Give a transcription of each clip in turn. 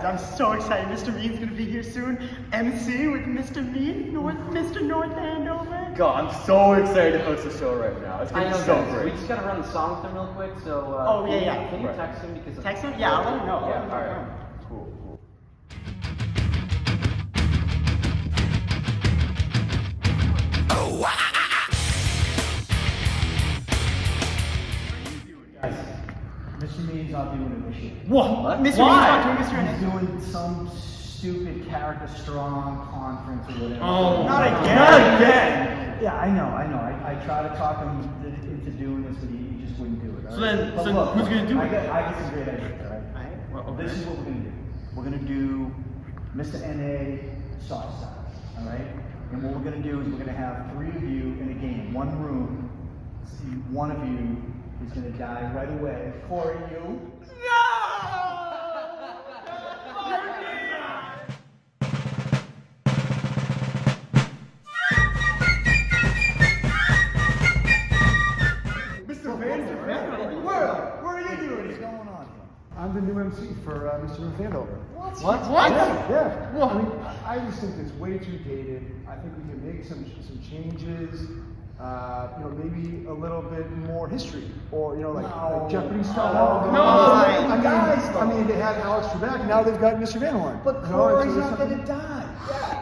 guys, I'm so excited. Mr. Mean's gonna be here soon. MC with Mr. Mean, Mr. North Andover. God, I'm so excited to host the show right now. It's gonna be so guys, great. we just gotta run the song with him real quick, so can you text him because text him? Yeah, I'll let him know. Yeah, alright. Cool. Guys, Mr. Mean's not doing it this year. What? Mr. Mean's not doing Mr. He's Andover? doing some stupid character strong conference or whatever. Oh, Not again. Not again. Yeah, I know. I tried to talk him into doing this, but he just wouldn't do it. So then who's gonna do it? I got some great ideas, all right? Well, okay. This is what we're gonna do. We're gonna do Mr. NA sauce style, all right? And what we're gonna do is we're gonna have 3 of you in a game, 1 room. One of you is gonna die right away. 4 of you. Mr. Vanderbilt. Where are you doing? What's going on here? I'm the new MC for Mr. North Andover. What? Yeah. What? I mean, I just think it's way too dated. I think we can make some changes. Maybe a little bit more history, or like Jeopardy style. No. Guys, I mean, they had Alex Trebek. Now they've got Mr. Van Horn. But Corey's not gonna die.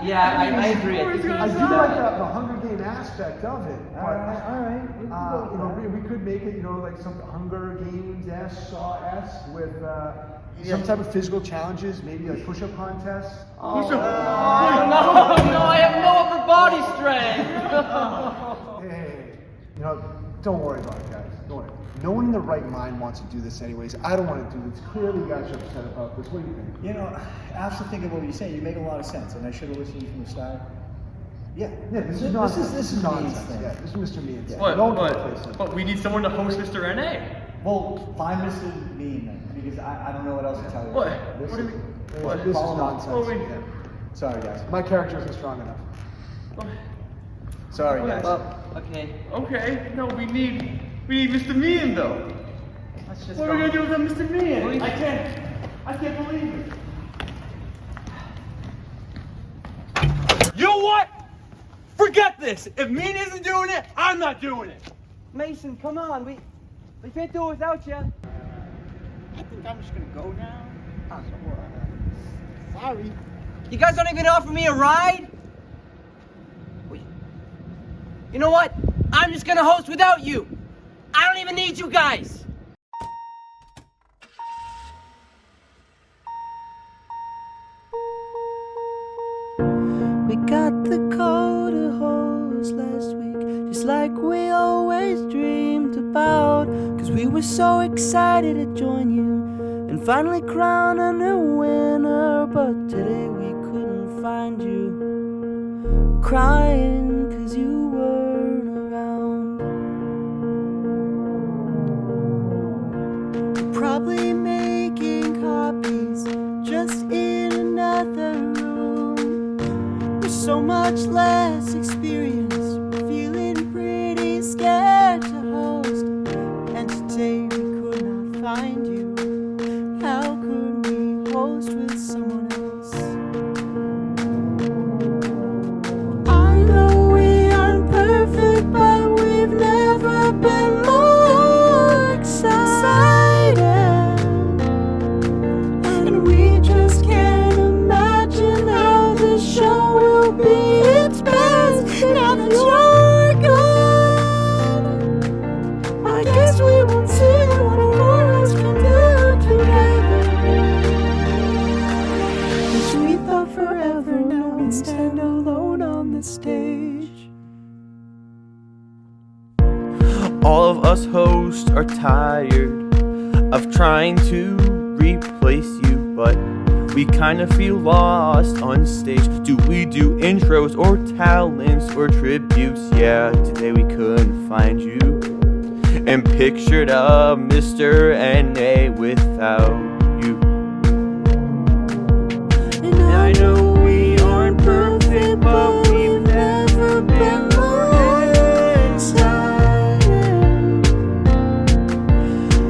Yeah, I agree. I think I do like the Hunger Game aspect of it. But, All right. we could make it, like some Hunger Games-esque, Saw-esque with some type of physical challenges, maybe like push-up contests. No, I have no upper body strength. Hey, don't worry about it, guys. Don't worry. No one in their right mind wants to do this anyways. I don't want to do this. Clearly, you guys are upset about this. What do you think? After thinking what you're saying, you make a lot of sense, and I should have listened from the start. Yeah, This is nonsense. This is nonsense. nonsense. Yeah, this is Mr. Means. What? Don't replace him. But we need someone to host Mr. NA. Well, find Mr. Mean then, because I don't know what else to tell you. What? This What do is- we? This What? is nonsense. What do we- Yeah. Sorry, guys. My character isn't strong enough. Sorry, guys. Okay. Okay. No, we need Mr. Mean though. Let's just What are we gonna do without Mr. Mean? I can't believe it. You know what? Forget this. If Mean isn't doing it, I'm not doing it. Mason, come on. We can't do it without you. I think I'm just gonna go now. Sorry. You guys don't even offer me a ride? You know what? I'm just gonna host without you. I don't even need you guys. We got the call to host last week, just like we always dreamed about. Cause we were so excited to join you and finally crown a new winner. But today we couldn't find you, crying cause you weren't around. You're probably making copies just in another room. We're so much less experienced, we're feeling pretty scared to host. And today we could not find you. How could we host with someone else? I know we aren't perfect, but we've never been more excited. And we just can't imagine how the show will be its best now that you're gone. I guess we won't see what four of us can do together. 'Cause we thought forever, now we stand alone on the stage. All of us hosts are tired of trying to replace you, but we kind of feel lost on stage. Do we do intros or talents or tributes? Yeah, today we couldn't find you and pictured a Mr. NA without you. And I know we aren't perfect, but we've never been more excited.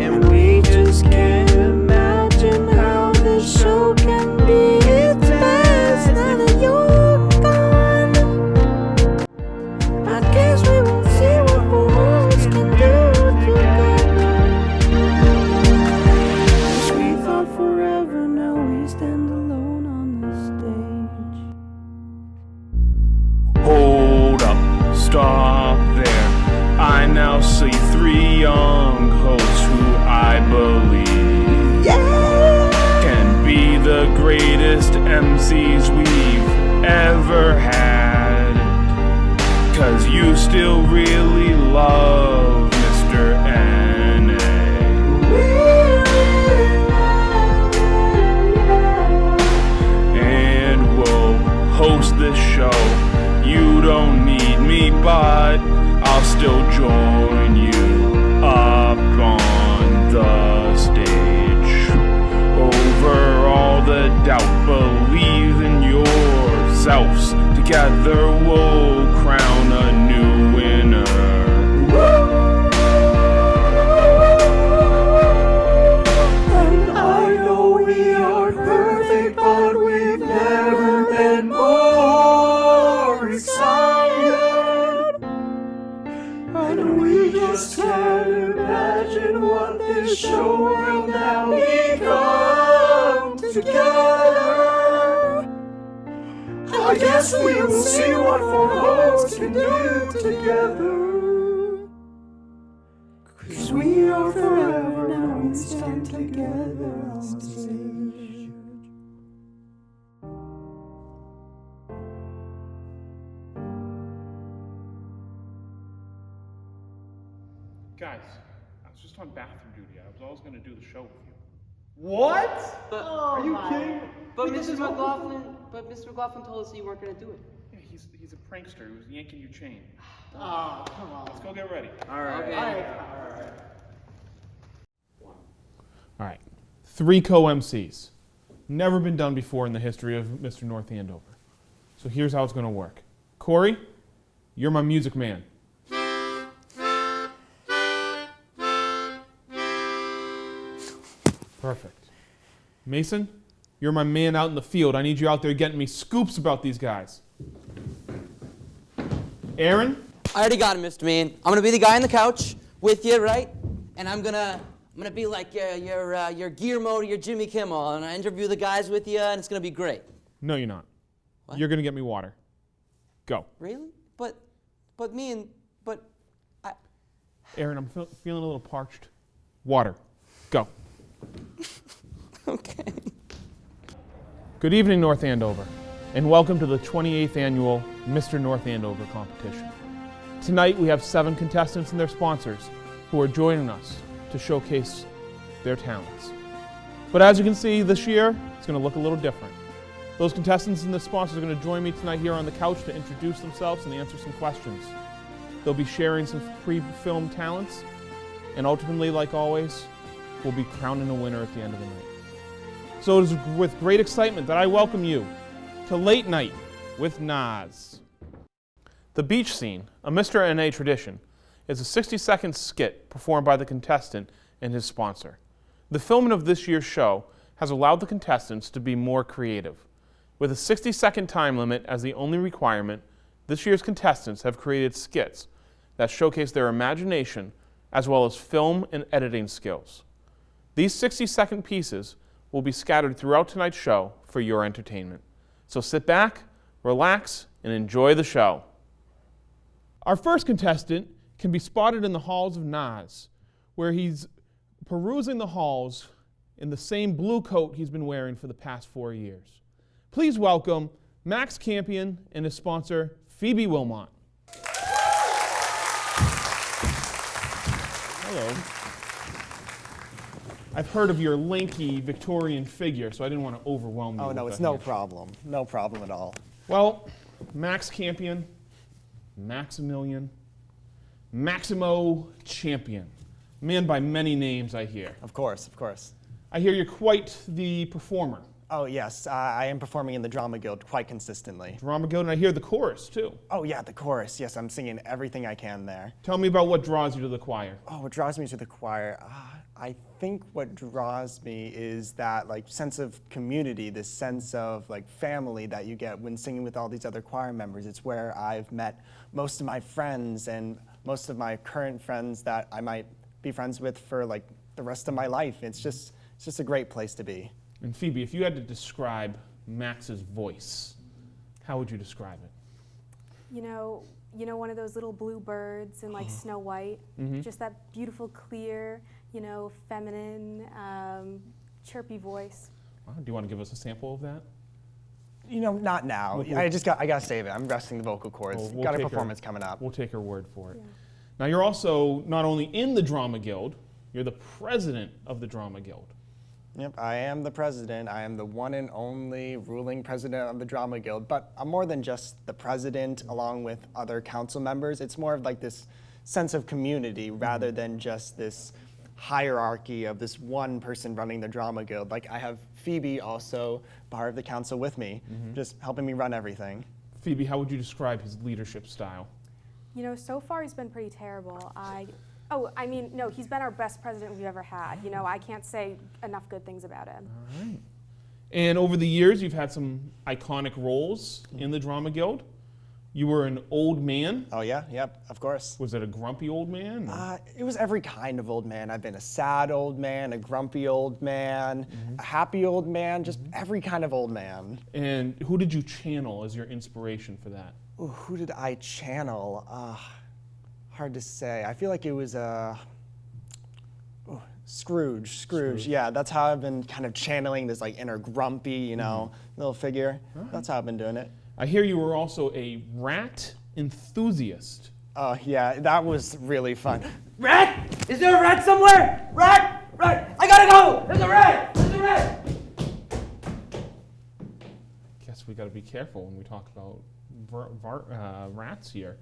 And we just can't imagine how this show can be still really love Mr. N.A. And we'll host this show. You don't need me, but I'll still join you up on the stage. Over all the doubt, believe in yourselves. Together we'll crown a new winner. And I know we aren't perfect, but we've never been more excited. And we just can't imagine what this show will now become together. I guess we will see what four hosts can do together. 'Cause we are forever, now we stand together on stage. Guys, I was just on bathroom duty. I was always going to do the show with you. What? Are you kidding? But Mr. McLaughlin told us you weren't gonna do it. Yeah, he's a prankster. He was yanking your chain. Oh, come on. Let's go get ready. All right. Okay. All right. 3 co-MCs. Never been done before in the history of Mr. North Andover. So here's how it's going to work. Corey, you're my music man. Perfect. Mason, you're my man out in the field. I need you out there getting me scoops about these guys. Aaron? I already got it, Mr. Mean. I'm gonna be the guy on the couch with you, right? And I'm gonna be like your Guillermo to your Jimmy Kimmel, and I interview the guys with you, and it's gonna be great. No, you're not. What? You're going to get me water. Go. Really? But I. Aaron, I'm feeling a little parched. Water. Go. Okay. Good evening, North Andover, and welcome to the 28th annual Mr. North Andover competition. Tonight we have 7 contestants and their sponsors who are joining us to showcase their talents. But as you can see, this year it's going to look a little different. Those contestants and the sponsors are going to join me tonight here on the couch to introduce themselves and answer some questions. They'll be sharing some pre-filmed talents, and ultimately, like always, we'll be crowning a winner at the end of the night. So it is with great excitement that I welcome you to Late Night with Nas. The beach scene, a Mr. N.A. tradition, is a 60-second skit performed by the contestant and his sponsor. The filming of this year's show has allowed the contestants to be more creative. With a 60-second time limit as the only requirement, this year's contestants have created skits that showcase their imagination as well as film and editing skills. These 60-second pieces will be scattered throughout tonight's show for your entertainment. So sit back, relax, and enjoy the show. Our first contestant can be spotted in the halls of Nas, where he's perusing the halls in the same blue coat he's been wearing for the past 4 years. Please welcome Max Campion and his sponsor, Phoebe Wilmot. Hello. I've heard of your lanky Victorian figure, so I didn't want to overwhelm you. Oh, no, it's no problem. No problem at all. Well, Max Campion, Maximilian, Maximo Champion. Man by many names, I hear. Of course, of course. I hear you're quite the performer. Oh, yes, I am performing in the Drama Guild quite consistently. Drama Guild, and I hear the chorus, too. Oh, yeah, the chorus. Yes, I'm singing everything I can there. Tell me about what draws you to the choir. Oh, what draws me to the choir? I think what draws me is that sense of community, this sense of family that you get when singing with all these other choir members. It's where I've met most of my friends and most of my current friends that I might be friends with for the rest of my life. It's just a great place to be. And Phoebe, if you had to describe Max's voice, how would you describe it? You know, one of those little blue birds in Snow White. Mm-hmm. Just that beautiful, clear, feminine, chirpy voice. Wow, do you want to give us a sample of that? You know, not now. I gotta save it. I'm resting the vocal cords. We'll Got a take performance coming up. We'll take her word for it. Yeah. Now, you're also not only in the Drama Guild, you're the president of the Drama Guild. Yep, I am the president. I am the one and only ruling president of the Drama Guild. But I'm more than just the president along with other council members. It's more of like this sense of community rather than just this hierarchy of this one person running the Drama Guild. Like I have Phoebe also part of the council with me, just helping me run everything. Phoebe, how would you describe his leadership style? You know, so far he's been pretty terrible. No, he's been our best president we've ever had. You know, I can't say enough good things about him. All right. And over the years, you've had some iconic roles in the Drama Guild. You were an old man. Oh yeah, yep, of course. Was it a grumpy old man? It was every kind of old man. I've been a sad old man, a grumpy old man, a happy old man, just every kind of old man. And who did you channel as your inspiration for that? Ooh, who did I channel? Hard to say. I feel like it was Scrooge. Yeah, that's how I've been kind of channeling this like inner grumpy, you know, little figure. Right. That's how I've been doing it. I hear you were also a rat enthusiast. Oh yeah, that was really fun. Rat! Is there a rat somewhere? Rat! Rat! I gotta go! There's a rat! There's a rat! Guess we gotta be careful when we talk about rats here.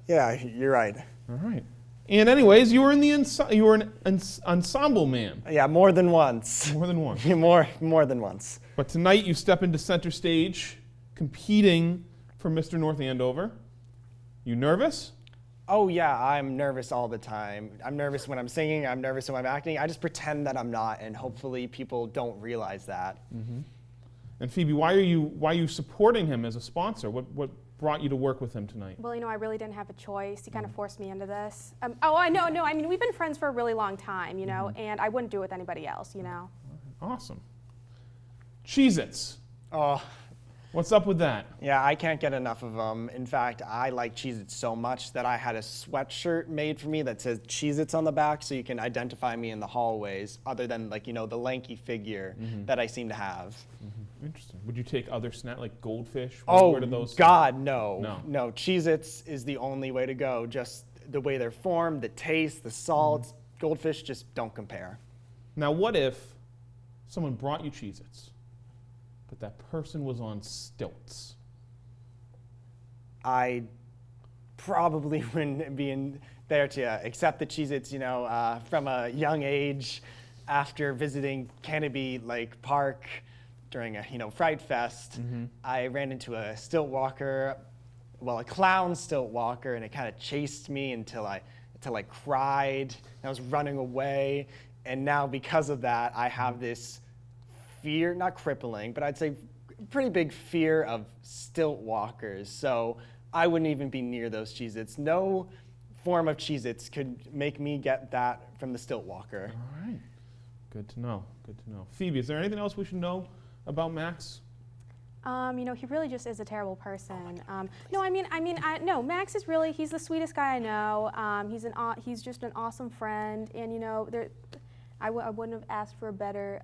Yeah, you're right. All right. And anyways, you were an ensemble man. Yeah, more than once. More than once. more than once. But tonight you step into center stage, competing for Mr. North Andover. You nervous? Oh yeah, I'm nervous all the time. I'm nervous when I'm singing, I'm nervous when I'm acting. I just pretend that I'm not, and hopefully people don't realize that. And Phoebe, why are you supporting him as a sponsor? What brought you to work with him tonight? Well, you know, I really didn't have a choice. He kind of forced me into this. I mean, we've been friends for a really long time, you know, and I wouldn't do it with anybody else, you know. Awesome. Cheez-Its. Oh. What's up with that? Yeah, I can't get enough of them. In fact, I like Cheez-Its so much that I had a sweatshirt made for me that says Cheez-Its on the back so you can identify me in the hallways other than like, you know, the lanky figure that I seem to have. Interesting. Would you take other snacks like Goldfish? Where do those God, no. No, Cheez-Its is the only way to go. Just the way they're formed, the taste, the salts. Goldfish just don't compare. Now, what if someone brought you Cheez-Its, but that person was on stilts? I probably wouldn't be in there to accept the Cheez-Its, you know, from a young age after visiting Canopy Lake Park during a, you know, Fright Fest. I ran into a stilt walker, well, a clown stilt walker, and it kind of chased me until I cried, and I was running away. And now because of that, I have this fear, not crippling, but I'd say pretty big fear of stilt walkers. So I wouldn't even be near those Cheez-Its. No form of Cheez-Its could make me get that from the stilt walker. All right. Good to know. Good to know. Phoebe, is there anything else we should know about Max? You know, he really just is a terrible person. No, Max is really, he's the sweetest guy I know. He's just an awesome friend, and you know, I wouldn't have asked for a better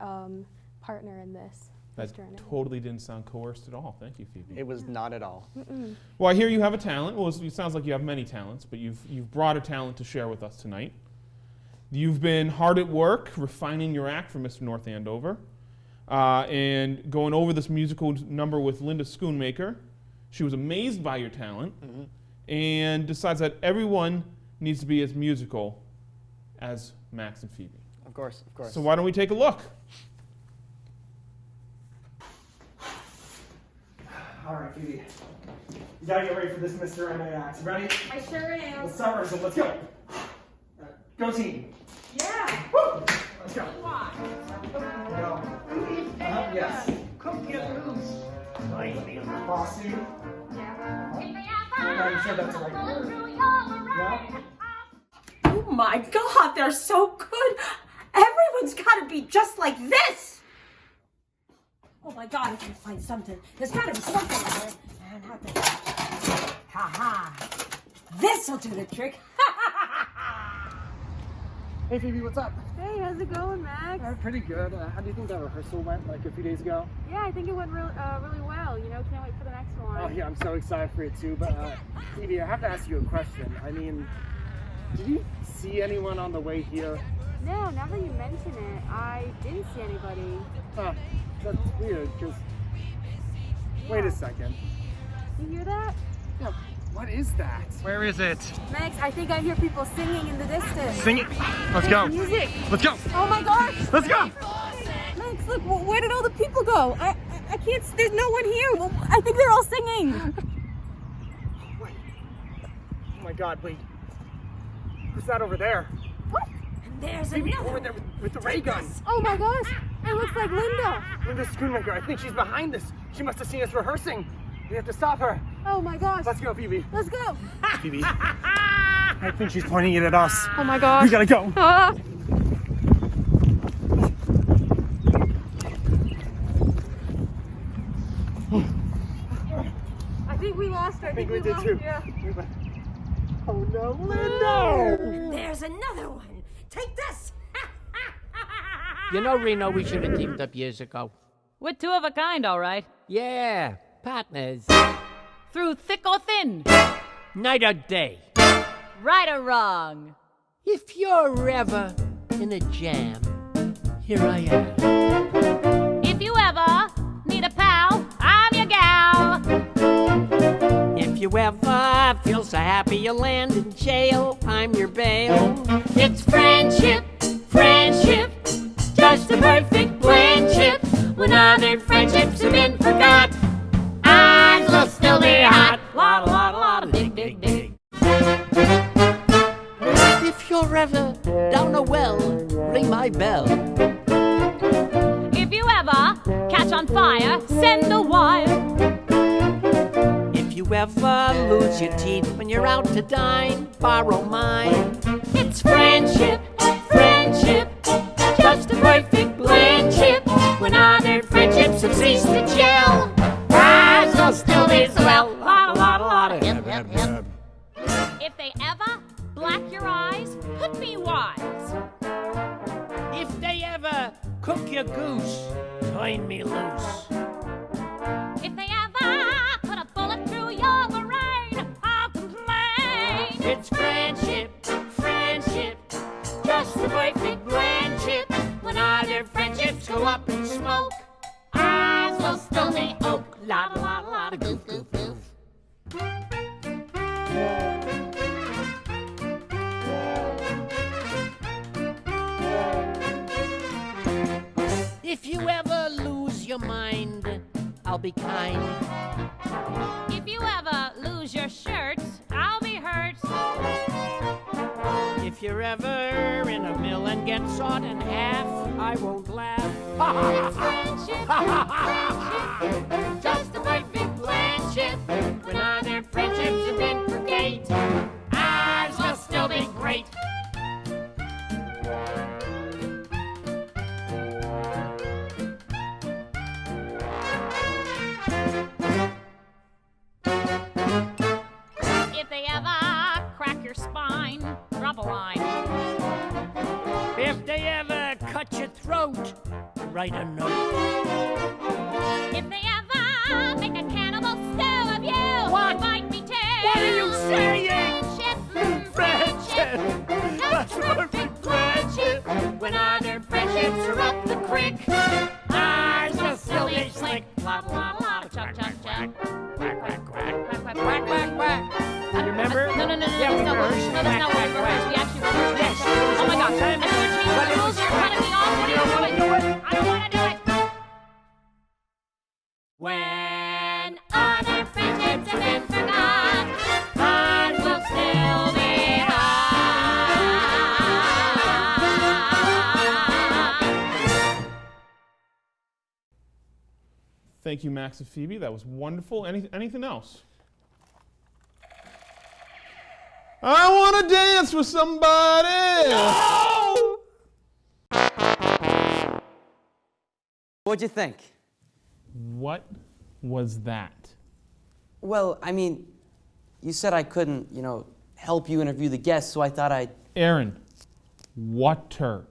partner in this. That totally didn't sound coerced at all. Thank you, Phoebe. It was not at all. Well, I hear you have a talent. Well, it sounds like you have many talents, but you've brought a talent to share with us tonight. You've been hard at work refining your act for Mr. North Andover. And going over this musical number with Linda Schoonmaker. She was amazed by your talent and decides that everyone needs to be as musical as Max and Phoebe. Of course, of course. So why don't we take a look? All right, Phoebe. You gotta get ready for this Mr. NA act. Ready? I sure am. Let's start rehearsal. Let's go. Go team. Yeah. Woo! Let's go. Go. Yes. Cook your loose. Bossy. Yeah. I'm sure that's the right word. Yeah. Oh my God, they're so good. Everyone's got to be just like this. Oh my God, I can find something. There's got to be something in there. And have to... Ha ha. This'll do the trick. Hey Phoebe, what's up? Hey, how's it going, Max? Pretty good. How do you think that rehearsal went, like a few days ago? Yeah, I think it went really well. Can't wait for the next one. Oh yeah, I'm so excited for it too. But Phoebe, I have to ask you a question. I mean, did you see anyone on the way here? No, now that you mention it, I didn't see anybody. Huh, that's weird, because... Wait a second. You hear that? Yeah, what is that? Where is it? Max, I think I hear people singing in the distance. Sing it. Let's go. Music. Let's go. Oh my gosh. Let's go. Max, look, where did all the people go? I can't, there's no one here. I think they're all singing. Wait. Oh my God, wait. Who's that over there? What? And there's Phoebe, another. over there with the ray gun. Oh my gosh, it looks like Linda. Linda Schoonmaker, I think she's behind this. She must have seen us rehearsing. We have to stop her. Oh my gosh. Let's go, Phoebe. Let's go. Phoebe. I think she's pointing it at us. Oh my gosh. We gotta go. Ah. I think we lost her. I think we did lost, too. Yeah. Oh no, Linda! There's another one. Take this. You know, Reno, we should have teamed up years ago. We're two of a kind, all right. Yeah, partners. Through thick or thin, Night or day. right or wrong. If you're ever in a jam, here I am. If you ever need a pal, I'm your gal. If you ever feel so happy you land in jail, I'm your bail. It's friendship, friendship, just a perfect friendship. When other friendships have been forgot, ours will still be hot. Lot, lot, lot, dig, dig, dig. If you're ever down a well, ring my bell. If you ever catch on fire, send a wire. If you ever lose your teeth when you're out to dine, borrow mine. It's friendship, friendship, just a perfect friendship. When other friendships have ceased to gel, ours will still be swell. Lot, lot, lot, hip, hip, hip. If they ever black your eyes, put me wise. If they ever cook your goose, turn me loose. If they ever put a bullet through your brain, I'll complain. It's friendship, Friendship, just a perfect friendship. When other friendships go up in smoke, ours will still be oak. Lot, lot, lot, goof, goof, goof. If you ever lose your mind, I'll be kind. If you ever lose your shirt, I'll be hurt. If you're ever in a mill and get sawed in half, I won't laugh. It's friendship, friendship, just a perfect friendship. When other friendships have been forgate, ours will still be great. If they ever crack your spine, drop a line. If they ever cut your throat, write a note. If they ever make a cannibal stew of you, What? invite me to. What are you saying? Friendship, friendship, just a perfect friendship. When other friendships are up the creek, ours will still be slick. Blah, blah, blah, chuck, chuck, chuck. Quack, quack, quack, quack, quack, quack, quack, quack. You remember? No, Yeah, that's we not what rehearsed. no, that's not what we rehearsed. We actually rehearsed Yes. it. Oh my gosh. I know we're changing the rules. You're cutting me off. What are you doing? I don't want to do it. When other friendships have been forgot, ours will still be hot. Thank you, Max and Phoebe. That was wonderful. Anything else? I want to dance with somebody. No! What'd you think? What was that? Well, I mean, you said I couldn't, help you interview the guests, so I thought I'd... Aaron, water.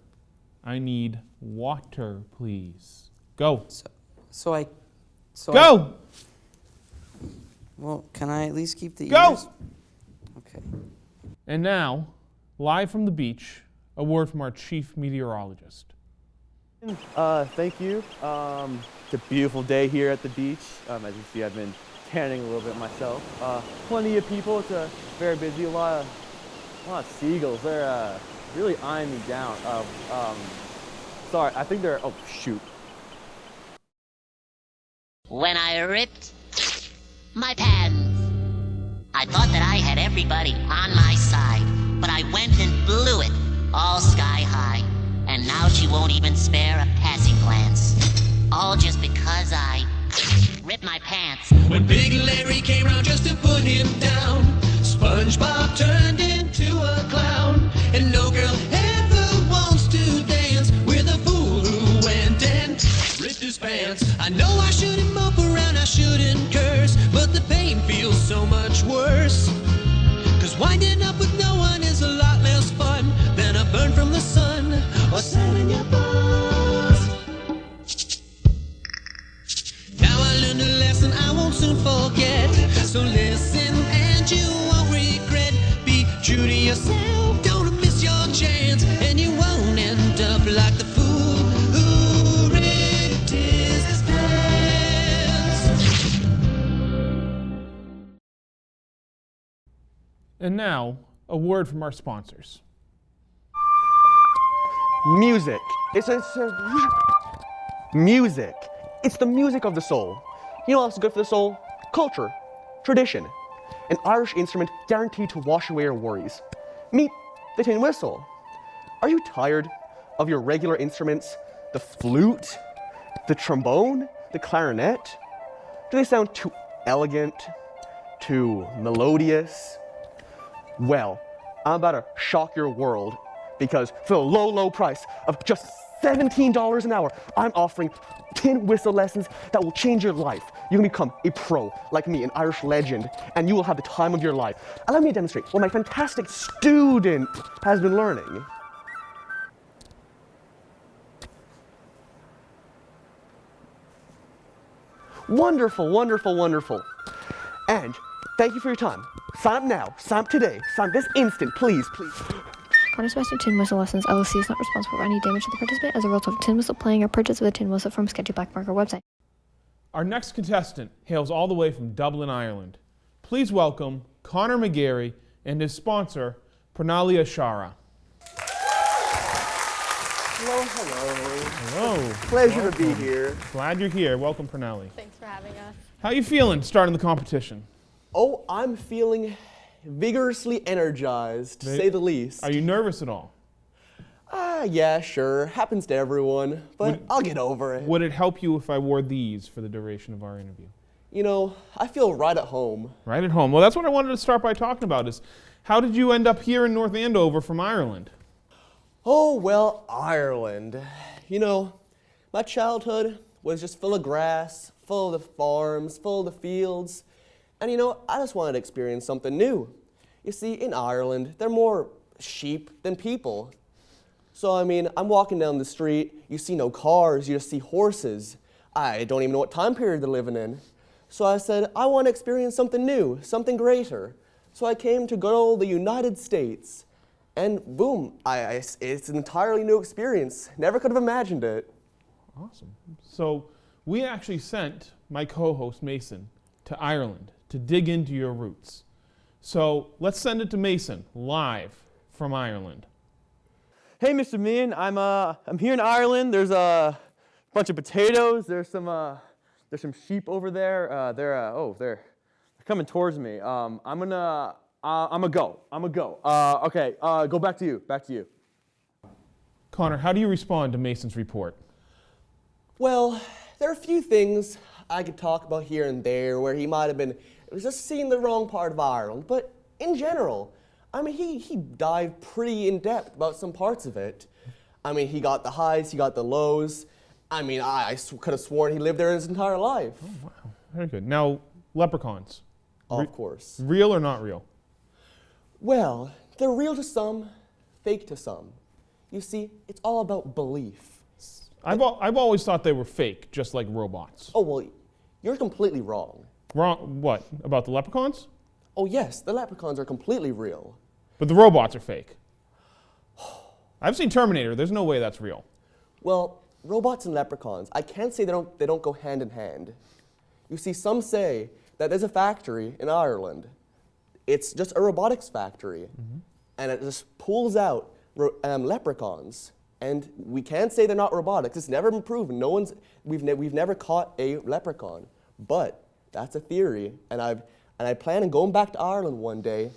I need water, please. Go. So I... Go! Well, can I at least keep the Go! ears? Okay. And now, live from the beach, a word from our chief meteorologist. Thank you. It's a beautiful day here at the beach. As you see, I've been tanning a little bit myself. Plenty of people. It's very busy. A lot of seagulls. They're really eyeing me down. Sorry, I think they're. Oh shoot. When I ripped my pants, I thought that I had everybody on my side, but I went and blew it all sky high. And now she won't even spare a passing glance. All just because I ripped my pants. When Big Larry came round just to put him down, SpongeBob turned into a clown. And no girl ever wants to dance with a fool who went and ripped his pants. I know I shouldn't mope around, I shouldn't curse, but the pain feels so much worse. Cause winding up with no one is a lot less fun than a burn from the sun or sand in your balls. Now I learned a lesson I won't soon forget. So listen and you won't regret. Be true to yourself, don't miss your chance, and you won't end up like the fool who ripped his pants. And now, a word from our sponsors. Music. Music. It's the music of the soul. You know what's good for the soul? Culture. Tradition. An Irish instrument guaranteed to wash away your worries. Meet the tin whistle. Are you tired of your regular instruments? The flute? The trombone? The clarinet? Do they sound too elegant? Too melodious? Well, I'm about to shock your world, because for the low, low price of just $17 an hour, I'm offering tin whistle lessons that will change your life. You can become a pro, like me, an Irish legend, and you will have the time of your life. Allow me to demonstrate what my fantastic student has been learning. Wonderful, wonderful, wonderful. And thank you for your time. Sign up now, sign up today, sign up this instant, please, please. Quartermaster Tin Whistle Lessons LLC is not responsible for any damage to the participant as a result of tin whistle playing or purchase of a tin whistle from Sketchy Black Marker website. Our next contestant hails all the way from Dublin, Ireland. Please welcome Connor McGarry and his sponsor, Pranali Ashara. Hello, hello. Hello. Pleasure to be here. Glad you're here. Welcome, Pranali. Thanks for having us. How you feeling starting the competition? Oh, I'm feeling vigorously energized, to say the least. Are you nervous at all? Yeah, sure. Happens to everyone, but I'll get over it. Would it help you if I wore these for the duration of our interview? You know, I feel right at home. Right at home. Well, that's what I wanted to start by talking about is, how did you end up here in North Andover from Ireland? Oh, well, Ireland. You know, my childhood was just full of grass, full of the farms, full of the fields. And you know, I just wanted to experience something new. You see, in Ireland, they're more sheep than people. So, I mean, I'm walking down the street, you see no cars, you just see horses. I don't even know what time period they're living in. So I said, I want to experience something new, something greater. So I came to good old the United States. And boom, it's an entirely new experience. Never could have imagined it. Awesome. So we actually sent my co-host Mason to Ireland to dig into your roots. So let's send it to Mason, live from Ireland. Hey, Mr. Meehan, I'm here in Ireland. There's a bunch of potatoes. There's some sheep over there. They're coming towards me. I'm a go. Okay, go back to you. Connor, how do you respond to Mason's report? Well, there are a few things I could talk about here and there where he might have been just seeing the wrong part of Ireland, but in general, I mean, he dived pretty in depth about some parts of it. I mean, he got the highs, he got the lows. I mean, I could have sworn he lived there his entire life. Oh, wow. Very good. Now, leprechauns. Of course. Real or not real? Well, they're real to some, fake to some. You see, it's all about belief. I've always thought they were fake, just like robots. Oh, well, you're completely wrong. Wrong. What? About the leprechauns? Oh yes, the leprechauns are completely real. But the robots are fake. I've seen Terminator. There's no way that's real. Well, robots and leprechauns, I can't say they don't go hand in hand. You see, some say that there's a factory in Ireland. It's just a robotics factory, and it just pulls out leprechauns. And we can't say they're not robotics. It's never been proven. We've never caught a leprechaun. But that's a theory, and I plan on going back to Ireland one day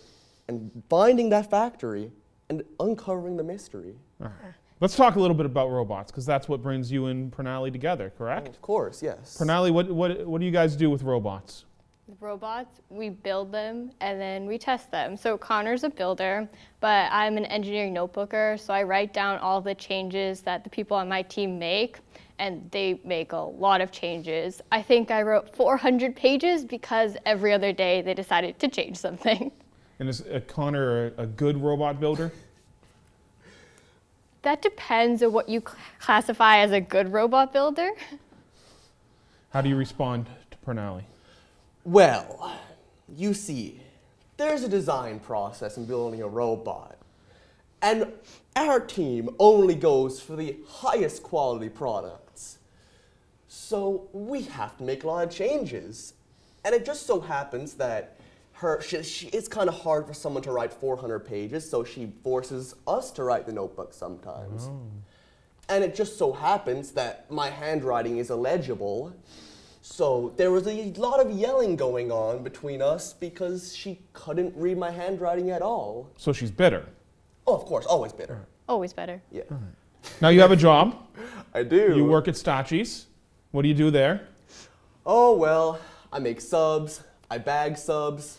and finding that factory and uncovering the mystery. All right. Let's talk a little bit about robots, because that's what brings you and Pranali together, correct? Of course, yes. Pranali, what do you guys do with robots? Robots, we build them and then we test them. So Connor's a builder, but I'm an engineering notebooker, so I write down all the changes that the people on my team make, and they make a lot of changes. I think I wrote 400 pages because every other day they decided to change something. And is Connor a good robot builder? That depends on what you classify as a good robot builder. How do you respond to Pranali? Well, you see, there's a design process in building a robot. And our team only goes for the highest quality products. So we have to make a lot of changes. And it just so happens that it's kind of hard for someone to write 400 pages, so she forces us to write the notebook sometimes. Oh. And it just so happens that my handwriting is illegible. So there was a lot of yelling going on between us because she couldn't read my handwriting at all. So she's bitter. Oh, of course, always bitter. Always better. Yeah. Now you have a job. I do. You work at Stachy's. What do you do there? Oh, well, I make subs, I bag subs,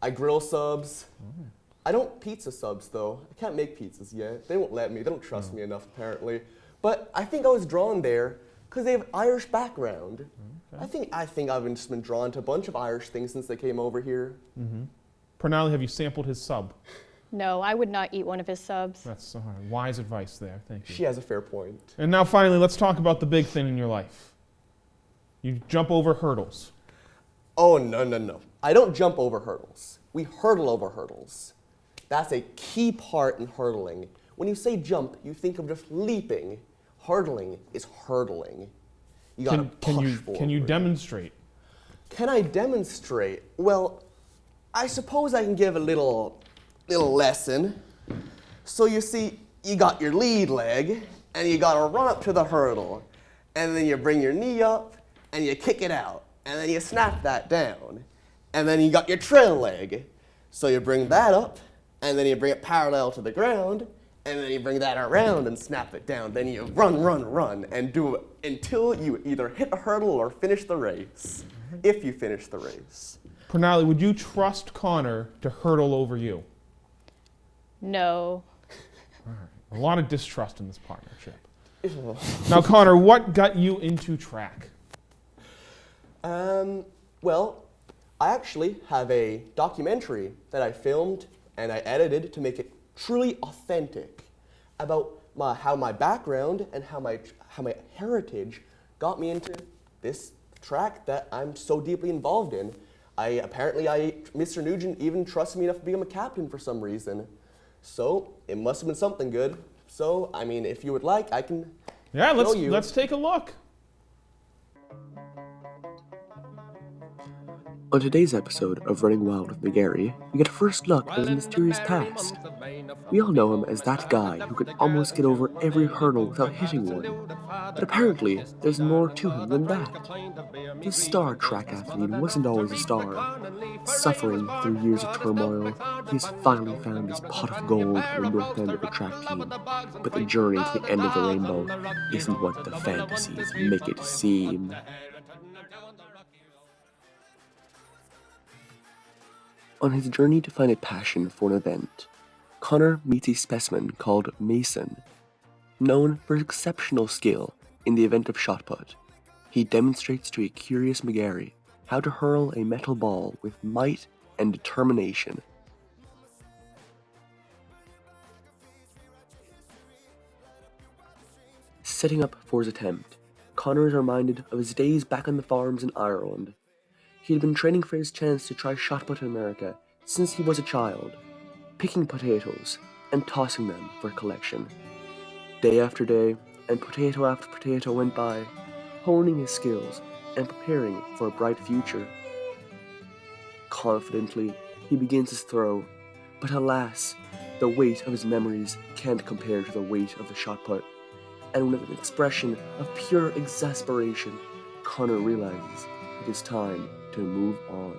I grill subs. I don't pizza subs, though. I can't make pizzas yet. They won't let me. They don't trust me enough, apparently. But I think I was drawn there because they have Irish background. Okay. I think I've just been drawn to a bunch of Irish things since they came over here. Pranali, have you sampled his sub? No, I would not eat one of his subs. That's wise advice there. Thank you. She has a fair point. And now finally, let's talk about the big thing in your life. You jump over hurdles. Oh, no. I don't jump over hurdles. We hurdle over hurdles. That's a key part in hurdling. When you say jump, you think of just leaping. Hurdling is hurdling. You gotta push forward. Can you demonstrate? Can I demonstrate? Well, I suppose I can give a little lesson. So you see, you got your lead leg, and you gotta run up to the hurdle. And then you bring your knee up, and you kick it out. And then you snap that down. And then you got your trail leg. So you bring that up, and then you bring it parallel to the ground, and then you bring that around and snap it down. Then you run, and do it until you either hit a hurdle or finish the race, if you finish the race. Pranali, would you trust Connor to hurdle over you? No. All right. A lot of distrust in this partnership. Now, Connor, what got you into track? Well, I actually have a documentary that I filmed and I edited to make it truly authentic about how my background and how my heritage got me into this track that I'm so deeply involved in. Mr. Nugent even trusted me enough to become a captain for some reason. So it must have been something good. So, I mean, if you would like, I can show you. Let's take a look. On today's episode of Running Wild with McGarry, we get a first look at his mysterious past. We all know him as that guy who could almost get over every hurdle without hitting one. But apparently, there's more to him than that. This star track athlete wasn't always a star. Suffering through years of turmoil, he has finally found his pot of gold in the North Andover track team. But the journey to the end of the rainbow isn't what the fantasies make it seem. On his journey to find a passion for an event, Connor meets a specimen called Mason. Known for his exceptional skill in the event of shot put, he demonstrates to a curious McGarry how to hurl a metal ball with might and determination. Setting up for his attempt, Connor is reminded of his days back on the farms in Ireland. He had been training for his chance to try shot put in America since he was a child, picking potatoes and tossing them for collection. Day after day, and potato after potato went by, honing his skills and preparing for a bright future. Confidently, he begins his throw, but alas, the weight of his memories can't compare to the weight of the shot put, and with an expression of pure exasperation, Connor realizes it is time to move on.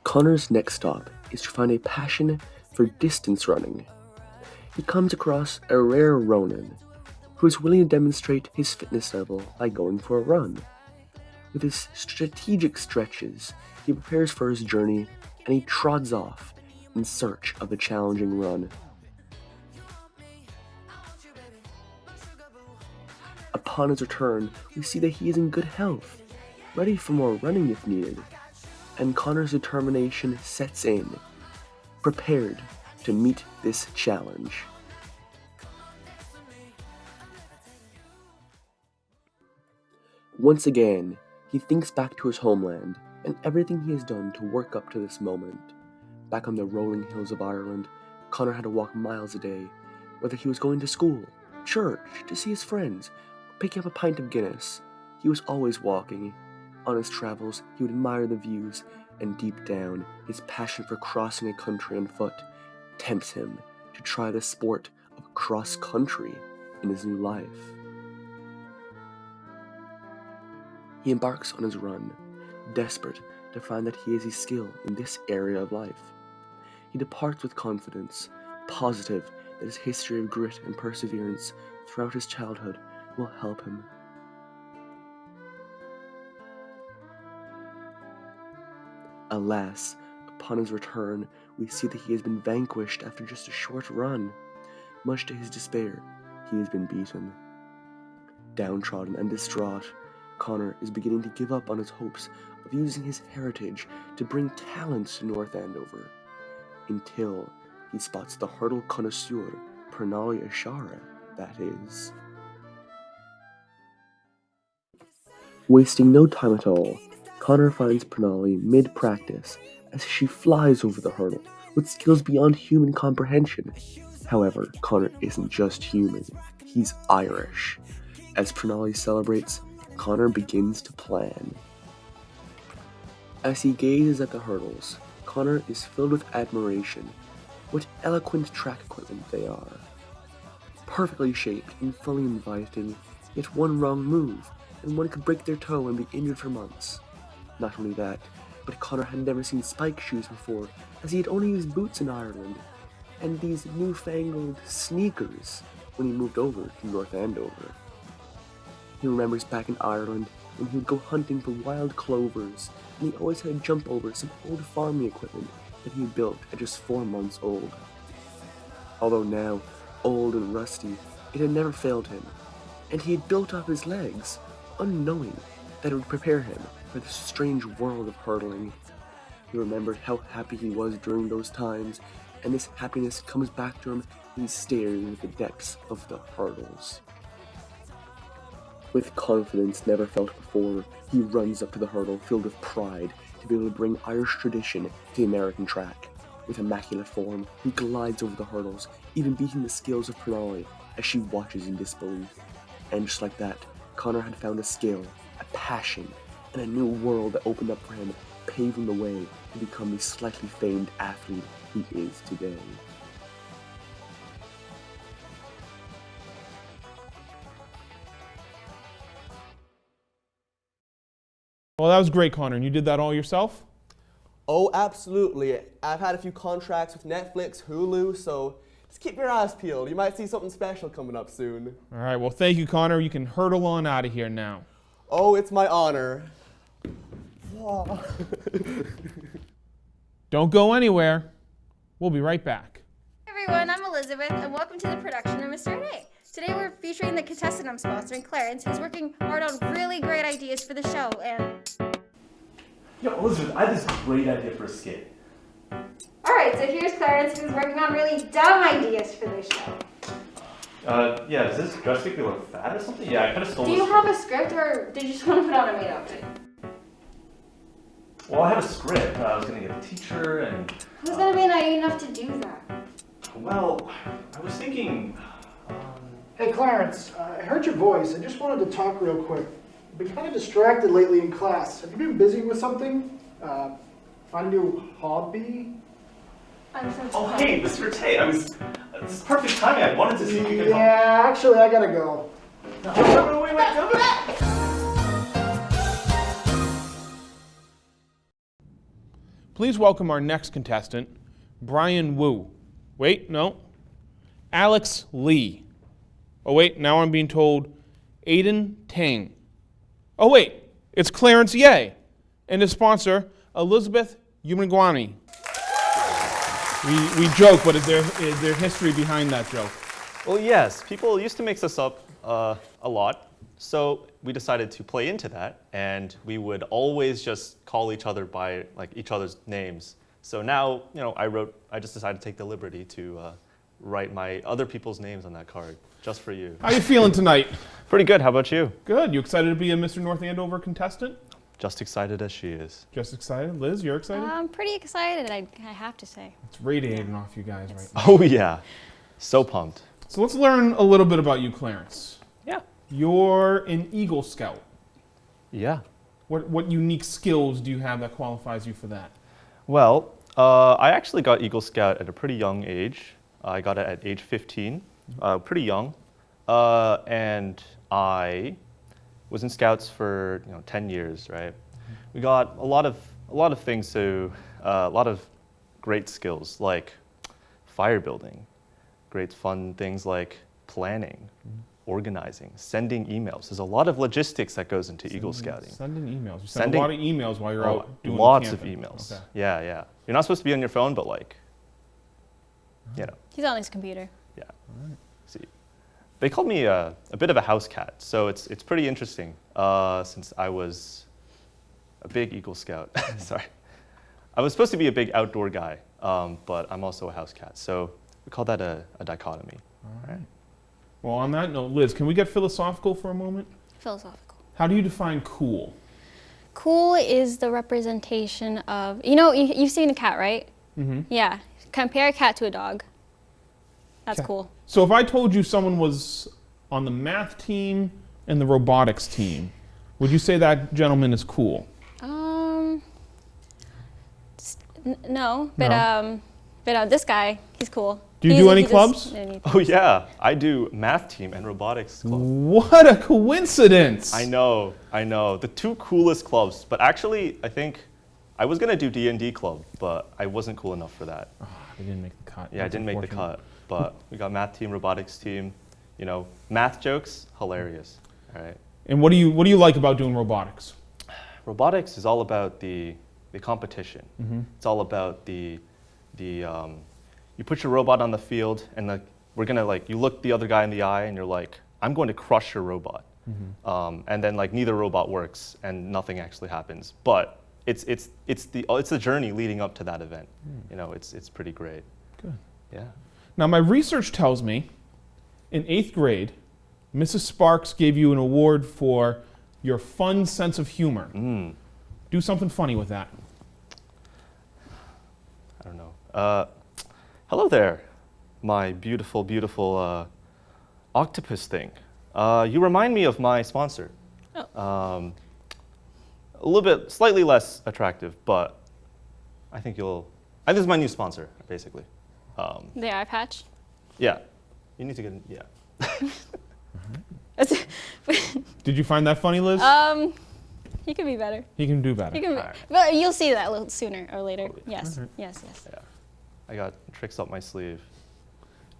Connor's next stop is to find a passion for distance running. He comes across a rare Ronin who is willing to demonstrate his fitness level by going for a run. With his strategic stretches, he prepares for his journey and he trots off in search of a challenging run. Upon his return, we see that he is in good health, ready for more running if needed, and Connor's determination sets in, prepared to meet this challenge. Once again, he thinks back to his homeland and everything he has done to work up to this moment. Back on the rolling hills of Ireland, Connor had to walk miles a day, whether he was going to school, church, to see his friends, or picking up a pint of Guinness. He was always walking. On his travels, he would admire the views, and deep down, his passion for crossing a country on foot tempts him to try the sport of cross-country in his new life. He embarks on his run, desperate to find that he has a skill in this area of life. He departs with confidence, positive that his history of grit and perseverance throughout his childhood will help him. Alas, upon his return, we see that he has been vanquished after just a short run. Much to his despair, he has been beaten. Downtrodden and distraught, Connor is beginning to give up on his hopes of using his heritage to bring talent to North Andover, until he spots the hurdle connoisseur, Pernali Ashara, that is. Wasting no time at all, Connor finds Pernali mid-practice as she flies over the hurdle with skills beyond human comprehension. However, Connor isn't just human, he's Irish. As Pernali celebrates, Connor begins to plan. As he gazes at the hurdles, Connor is filled with admiration. What eloquent track equipment they are. Perfectly shaped and fully inviting, yet one wrong move, and one could break their toe and be injured for months. Not only that, but Connor had never seen spike shoes before, as he had only used boots in Ireland, and these newfangled sneakers when he moved over to North Andover. He remembers back in Ireland when he would go hunting for wild clovers, and he always had to jump over some old farming equipment that he had built at just 4 months old. Although now, old and rusty, it had never failed him, and he had built up his legs, unknowing that it would prepare him for this strange world of hurdling. He remembered how happy he was during those times, and this happiness comes back to him and he stares into the depths of the hurdles. With confidence never felt before, he runs up to the hurdle filled with pride to be able to bring Irish tradition to the American track. With immaculate form, he glides over the hurdles, even beating the skills of Pernali as she watches in disbelief. And just like that, Connor had found a skill, a passion, and a new world that opened up for him, paving the way to become the slightly famed athlete he is today. Well, that was great, Connor. And you did that all yourself? Oh, absolutely. I've had a few contracts with Netflix, Hulu, so just keep your eyes peeled. You might see something special coming up soon. All right, well, thank you, Connor. You can hurdle on out of here now. Oh, it's my honor. Don't go anywhere. We'll be right back. Hey everyone, I'm Elizabeth, and welcome to the production of Mr. A. Today we're featuring the contestant I'm sponsoring, Clarence, who's working hard on really great ideas for the show, and... Yo, Elizabeth, I have this great idea for a skit. Alright, so here's Clarence, who's working on really dumb ideas for this show. Yeah, does this dress make me look fat or something? Yeah, I kind of stole Do this. you have a script, or did you just want to put on a maid outfit? Well, I have a script. I was gonna get a teacher and... Who's gonna be naive enough to do that? Well, I was thinking... Hey, Clarence, I heard your voice. I just wanted to talk real quick. I've been kind of distracted lately in class. Have you been busy with something? Find a new hobby? I'm so Oh, sorry. hey, Mr. Tay, this is perfect timing. I wanted to see if you could help. Yeah, actually, I gotta go. Wait. Please welcome our next contestant, Brian Wu. Wait, no. Alex Lee. Oh wait, now I'm being told Aiden Tang. Oh wait, it's Clarence Ye and his sponsor, Elizabeth Umangwani. We joke, but is there history behind that joke? Well, yes. People used to mix us up a lot, so we decided to play into that, and we would always just call each other by each other's names. So now, I just decided to take the liberty to write my other people's names on that card, just for you. How are you feeling tonight? Pretty good. How about you? Good. You excited to be a Mr. North Andover contestant? Just excited as she is. Just excited. Liz, you're excited? I'm pretty excited, I have to say. It's radiating off you guys right now. Oh yeah, so pumped. So let's learn a little bit about you, Clarence. Yeah. You're an Eagle Scout. Yeah. What unique skills do you have that qualifies you for that? Well, I actually got Eagle Scout at a pretty young age. I got it at age 15, pretty young, and I was in Scouts for 10 years, right? We got a lot of things to, a lot of great skills like fire building, great fun things like planning, organizing, sending emails. There's a lot of logistics that goes into Eagle Scouting. Sending emails. You send a lot of emails while you're out doing lots of camping. emails. Okay. Yeah. You're not supposed to be on your phone, but He's on his computer. Yeah. See, they called me a bit of a house cat, so it's pretty interesting since I was a big Eagle Scout. Sorry. I was supposed to be a big outdoor guy, but I'm also a house cat, so we call that a dichotomy. All right. Well, on that note, Liz, can we get philosophical for a moment? Philosophical. How do you define cool? Cool is the representation of, you've seen a cat, right? Mm-hmm. Yeah. Compare a cat to a dog. That's cool. So if I told you someone was on the math team and the robotics team, would you say that gentleman is cool? No, but this guy, he's cool. Do you do any clubs? Oh yeah, I do math team and robotics club. What a coincidence! I know. The two coolest clubs, but actually I think I was gonna do D&D club, but I wasn't cool enough for that. Oh, they didn't make the cut. Yeah, I didn't make the cut, but we got math team, robotics team. Math jokes, hilarious. All right. And what do you like about doing robotics? Robotics is all about the competition. Mhm. It's all about the you put your robot on the field and we're gonna you look the other guy in the eye and you're like, I'm going to crush your robot. Mhm. And then neither robot works and nothing actually happens. But it's the journey leading up to that event. It's pretty great. Good. Yeah. Now my research tells me in 8th grade, Mrs. Sparks gave you an award for your fun sense of humor. Do something funny with that. I don't know. Hello there, my beautiful, beautiful octopus thing. You remind me of my sponsor. Oh. A little bit, slightly less attractive, but I think this is my new sponsor, basically. The eye patch. Yeah. You need to get, yeah. Did you find that funny, Liz? He could be better. He can do better. He can, but you'll see that a little sooner or later. Yes. Alright. Yes. Yeah. I got tricks up my sleeve.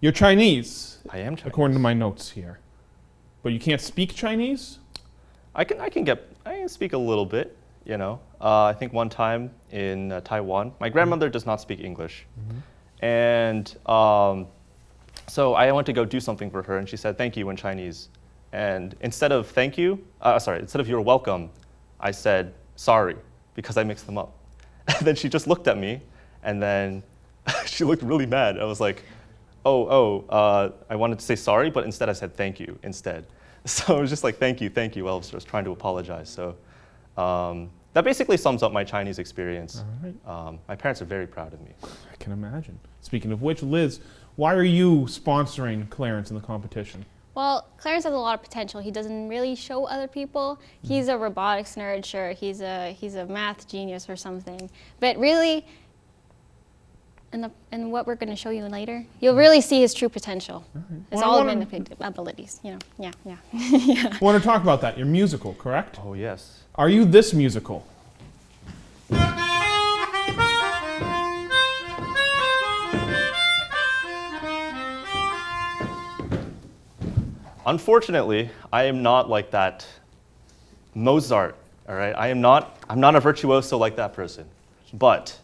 You're Chinese. I am Chinese. According to my notes here. But you can't speak Chinese? I can speak a little bit, I think one time in Taiwan, my grandmother does not speak English. And so I went to go do something for her and she said, thank you in Chinese. And instead of thank you, instead of you're welcome, I said sorry because I mixed them up. And then she just looked at me And then she looked really mad. I was like, I wanted to say sorry, but instead I said thank you instead. So I was just like, thank you, while I was trying to apologize. So that basically sums up my Chinese experience. All right. My parents are very proud of me. I can imagine. Speaking of which, Liz, why are you sponsoring Clarence in the competition? Well, Clarence has a lot of potential. He doesn't really show other people. He's a robotics nerd, sure. He's a math genius or something. But really, and what we're going to show you later, you'll really see his true potential. It's all abilities, you know. Yeah. Yeah. I want to talk about that. You're musical, correct? Oh, yes. Are you this musical? Unfortunately, I am not like that Mozart, all right? I'm not a virtuoso like that person. But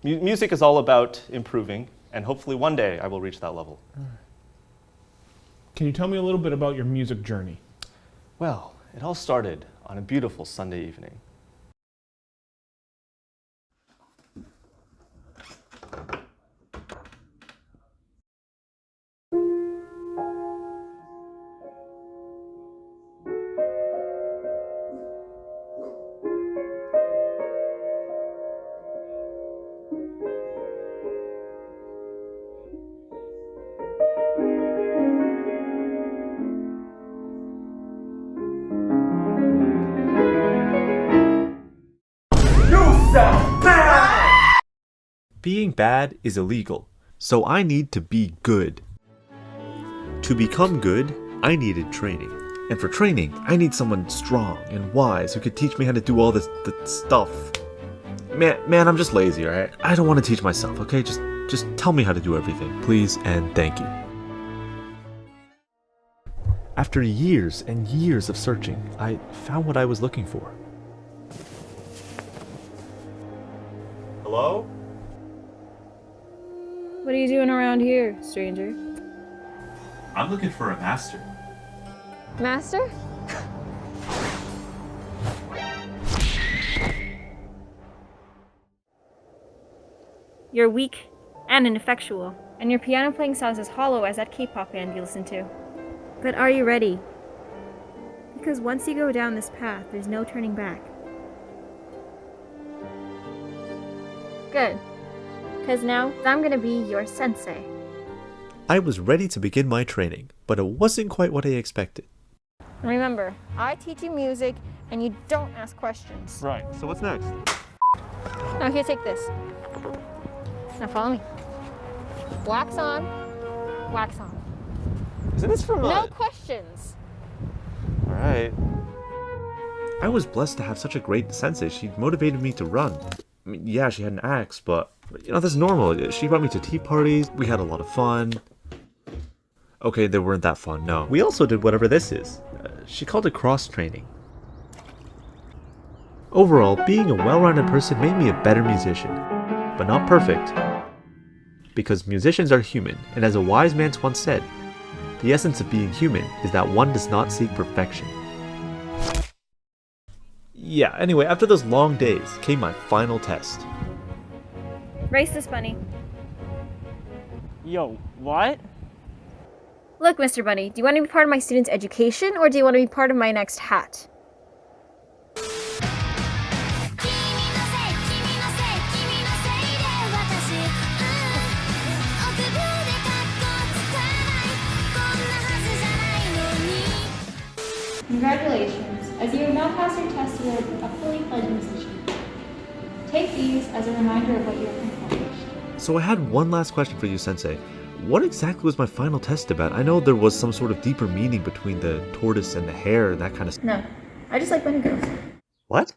music is all about improving, and hopefully one day I will reach that level. Can you tell me a little bit about your music journey? Well, it all started on a beautiful Sunday evening. Being bad is illegal, so I need to be good. To become good, I needed training. And for training, I need someone strong and wise who could teach me how to do all this stuff. Man, I'm just lazy, alright? I don't want to teach myself, okay? Just tell me how to do everything, please, and thank you. After years and years of searching, I found what I was looking for. Hello? What are you doing around here, stranger? I'm looking for a master. Master? You're weak and ineffectual, and your piano playing sounds as hollow as that K-pop band you listen to. But are you ready? Because once you go down this path, there's no turning back. Good. Because now I'm gonna be your sensei. I was ready to begin my training, but it wasn't quite what I expected. Remember, I teach you music, and you don't ask questions. Right, so what's next? Now here, take this. Now follow me. Wax on, wax on. Isn't this from No questions. Alright. I was blessed to have such a great sensei. She motivated me to run. I mean, yeah, she had an axe, but, you know, that's normal. She brought me to tea parties. We had a lot of fun. Okay, they weren't that fun, no. We also did whatever this is. She called it cross-training. Overall, being a well-rounded person made me a better musician. But not perfect. Because musicians are human, and as a wise man once said, the essence of being human is that one does not seek perfection. Yeah, anyway, after those long days came my final test. Race this bunny. Yo, what? Look, Mr. Bunny, do you want to be part of my student's education, or do you want to be part of my next hat? Congratulations, as you have now passed your test, you are a fully fledged musician. Take these as a reminder of what you have accomplished. So I had one last question for you, Sensei. What exactly was my final test about? I know there was some sort of deeper meaning between the tortoise and the hare and that kind of stuff. No, I just like bunny girls. What?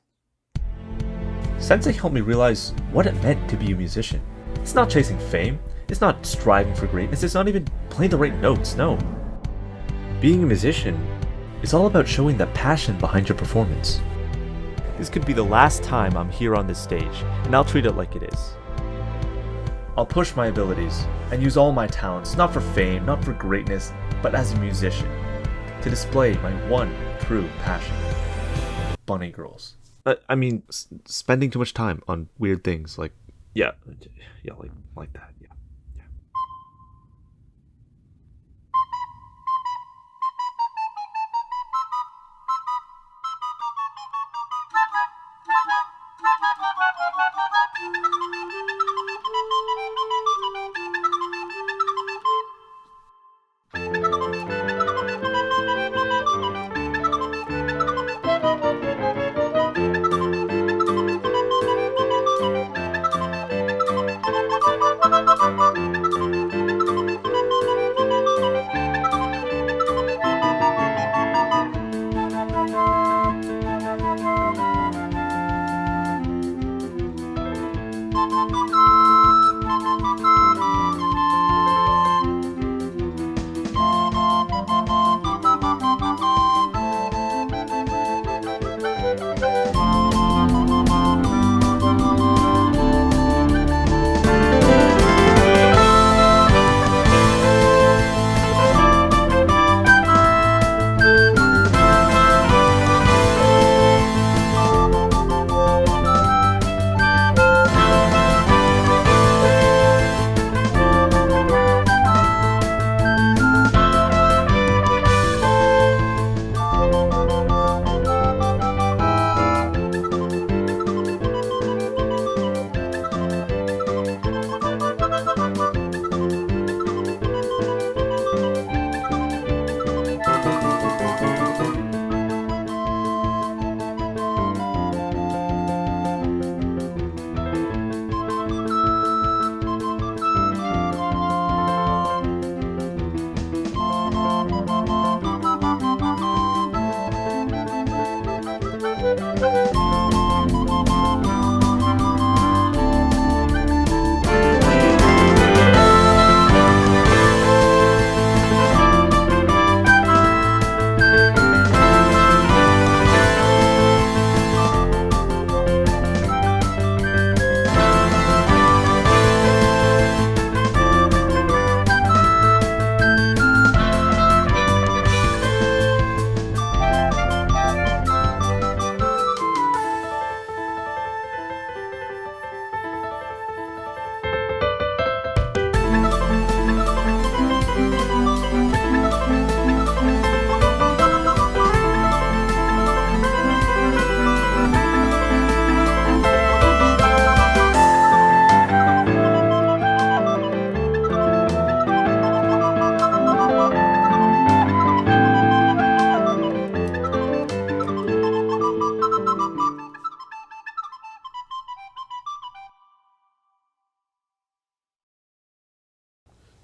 Sensei helped me realize what it meant to be a musician. It's not chasing fame. It's not striving for greatness. It's not even playing the right notes, no. Being a musician is all about showing the passion behind your performance. This could be the last time I'm here on this stage, and I'll treat it like it is. I'll push my abilities and use all my talents, not for fame, not for greatness, but as a musician, to display my one true passion: bunny girls. I mean, spending too much time on weird things, like, yeah, like that, yeah.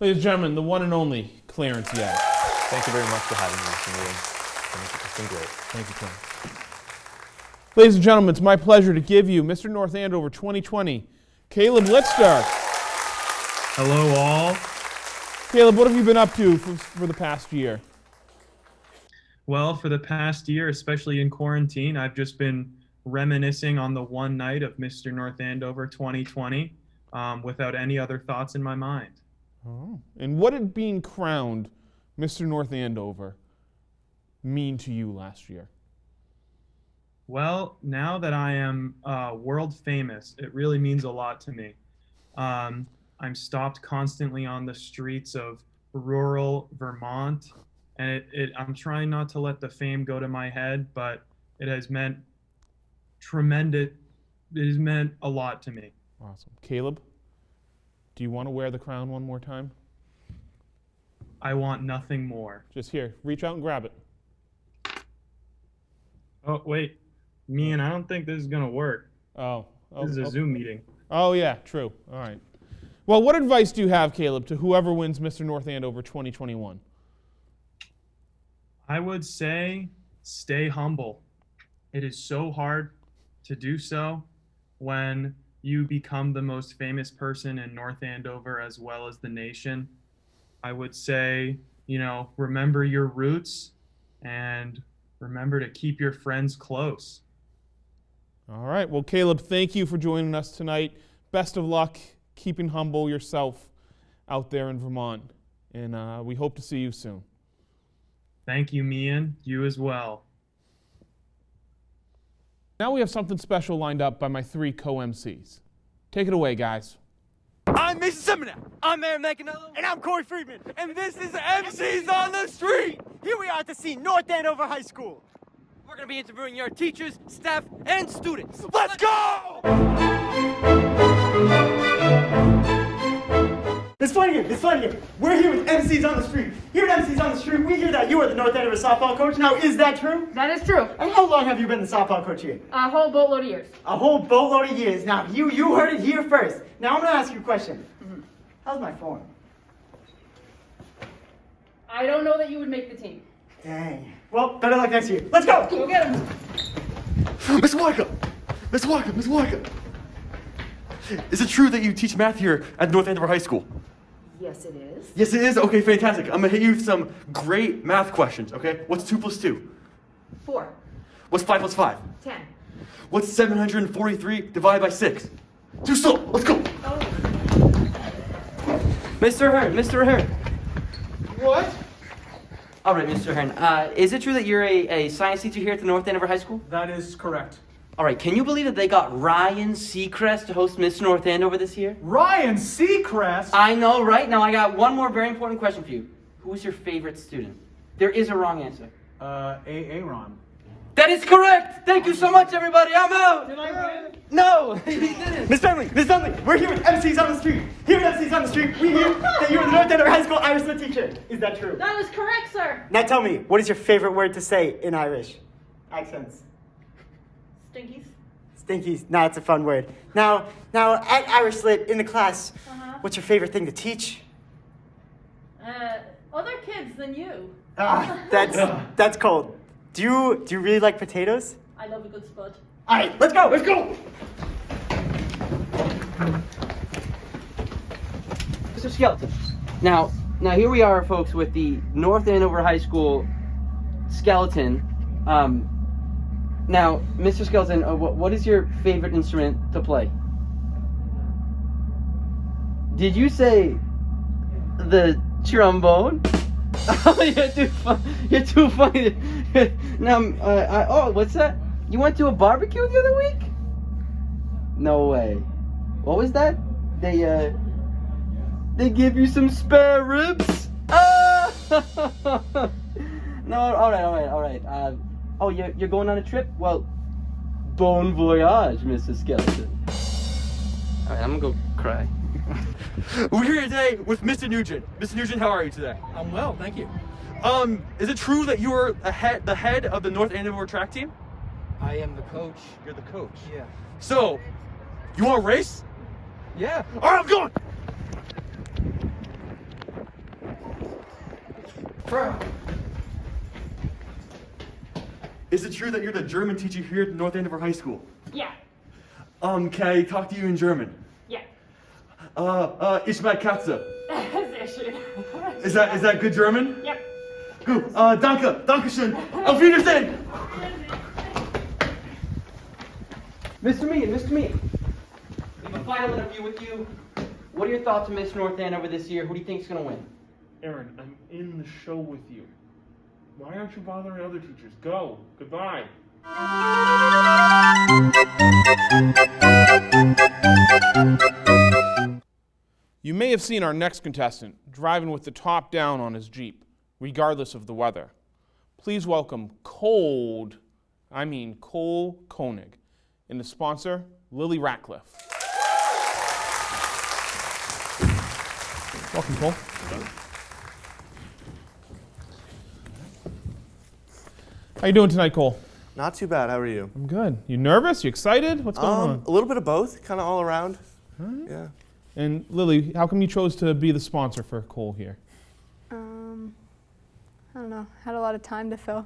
Ladies and gentlemen, the one and only Clarence Yell. Thank you very much for having me, Mr. Williams. It's been great. Thank you, Clarence. Ladies and gentlemen, it's my pleasure to give you Mr. North Andover 2020, Caleb Litster. Hello, all. Caleb, what have you been up to for the past year? Well, for the past year, especially in quarantine, I've just been reminiscing on the one night of Mr. North Andover 2020 without any other thoughts in my mind. Oh. And what did being crowned Mr. North Andover mean to you last year? Well, now that I am world famous, it really means a lot to me. I'm stopped constantly on the streets of rural Vermont, and I'm trying not to let the fame go to my head, but it has meant tremendous. It has meant a lot to me. Awesome. Caleb, do you want to wear the crown one more time? I want nothing more. Just here, reach out and grab it. Oh, wait. Meehan, I don't think this is going to work. Oh. This is a Zoom meeting. Oh, yeah, true. All right. Well, what advice do you have, Caleb, to whoever wins Mr. North Andover 2021? I would say stay humble. It is so hard to do so when you become the most famous person in North Andover as well as the nation. I would say, remember your roots and remember to keep your friends close. All right. Well, Caleb, thank you for joining us tonight. Best of luck keeping humble yourself out there in Vermont. And we hope to see you soon. Thank you, Meehan. You as well. Now we have something special lined up by my 3 co-MCs. Take it away, guys. I'm Mason Seminar. I'm Aaron McAnello. And I'm Corey Friedman. And this is MCs on the Street. Here we are at the scene, North Andover High School. We're going to be interviewing your teachers, staff, and students. Let's go! It's funny. We're here with MCs on the Street. Here at MCs on the Street, we hear that you are the North Andover softball coach. Now, is that true? That is true. And how long have you been the softball coach here? A whole boatload of years. A whole boatload of years. Now, you heard it here first. Now, I'm going to ask you a question. How's my form? I don't know that you would make the team. Dang. Well, better luck next year. Let's go! Go get him. Miss Walker. Is it true that you teach math here at North Andover High School? Yes, it is. Yes, it is? Okay, fantastic. I'm gonna hit you with some great math questions, okay? What's 2 plus 2? 4. What's 5 plus 5? 10. What's 743 divided by 6? Too slow, let's go! Mr. Hearn. What? All right, Mr. Hearn. Is it true that you're a science teacher here at the North Andover High School? That is correct. All right, can you believe that they got Ryan Seacrest to host Mr. North Andover this year? Ryan Seacrest? I know, right? Now I got one more very important question for you. Who is your favorite student? There is a wrong answer. Aaron. That is correct! Thank you so much, everybody. I'm out! Did I win? No, he didn't. Miss Bentley, we're here with MCs on the Street. Here at MCs on the Street, we hear that you are the North Andover High School Irish Lit teacher. Is that true? That is correct, sir. Now tell me, what is your favorite word to say in Irish? Accents. Stinkies. Stinkies. Nah, it's a fun word. Now at Irish Lit in the class, what's your favorite thing to teach? Other kids than you. That's cold. Do you really like potatoes? I love a good spud. All right, let's go. Mr. Skeleton. Now here we are, folks, with the North Andover High School skeleton. Now, Mr. Skeleton, what is your favorite instrument to play? Did you say the trombone? Oh, you're too funny. Now, what's that? You went to a barbecue the other week? No way. What was that? They give you some spare ribs? Ah! No, all right. You're going on a trip? Well, bon voyage, Mr. Skeleton. All right, I'm gonna go cry. We're here today with Mr. Nugent. Mr. Nugent, how are you today? I'm well, thank you. Is it true that you are the head of the North Andover track team? I am the coach. You're the coach. Yeah. So, you want to race? Yeah. All right, I'm going. Bro. Is it true that you're the German teacher here at North Andover High School? Yeah. Can I talk to you in German? Yeah. Ich mag Katze. Sehr schön. Is that good German? Yep. Gut. Dankeschön. Auf Wiedersehen. Mr. Meehan. We have a final interview with you. What are your thoughts on Miss North Andover this year? Who do you think is going to win? Aaron, I'm in the show with you. Why aren't you bothering other teachers? Go. Goodbye. You may have seen our next contestant driving with the top down on his Jeep, regardless of the weather. Please welcome Cole Koenig, and the sponsor, Lily Ratcliffe. Welcome, Cole. How you doing tonight, Cole? Not too bad. How are you? I'm good. You nervous? You excited? What's going on? A little bit of both, kind of all around. All right. Yeah. And Lily, how come you chose to be the sponsor for Cole here? I don't know. Had a lot of time to fill.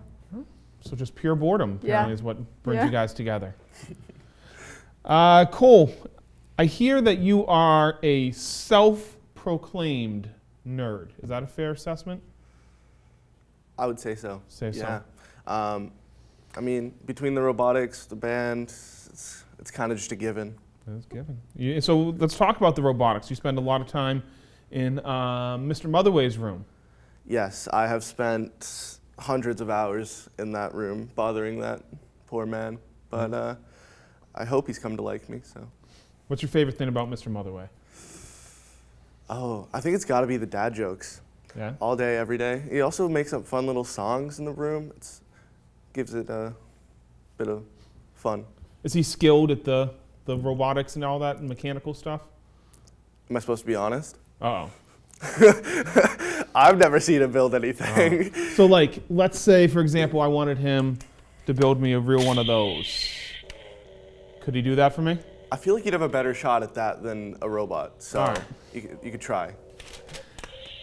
So just pure boredom, apparently, Yeah. is what brings Yeah. you guys together. Cole, I hear that you are a self-proclaimed nerd. Is that a fair assessment? I would say so. Say so. Yeah. I mean, between the robotics, the band, it's kind of just a given. It's given. So let's talk about the robotics. You spend a lot of time in Mr. Motherway's room. Yes, I have spent hundreds of hours in that room bothering that poor man. but I hope he's come to like me. So. What's your favorite thing about Mr. Motherway? Oh, I think it's got to be the dad jokes. Yeah. All day, every day. He also makes up fun little songs in the room. Gives it a bit of fun. Is he skilled at the robotics and all that and mechanical stuff? Am I supposed to be honest? Uh-oh. I've never seen him build anything. So, like, let's say, for example, I wanted him to build me a real one of those. Could he do that for me? I feel like you'd have a better shot at that than a robot. So All right. you could try.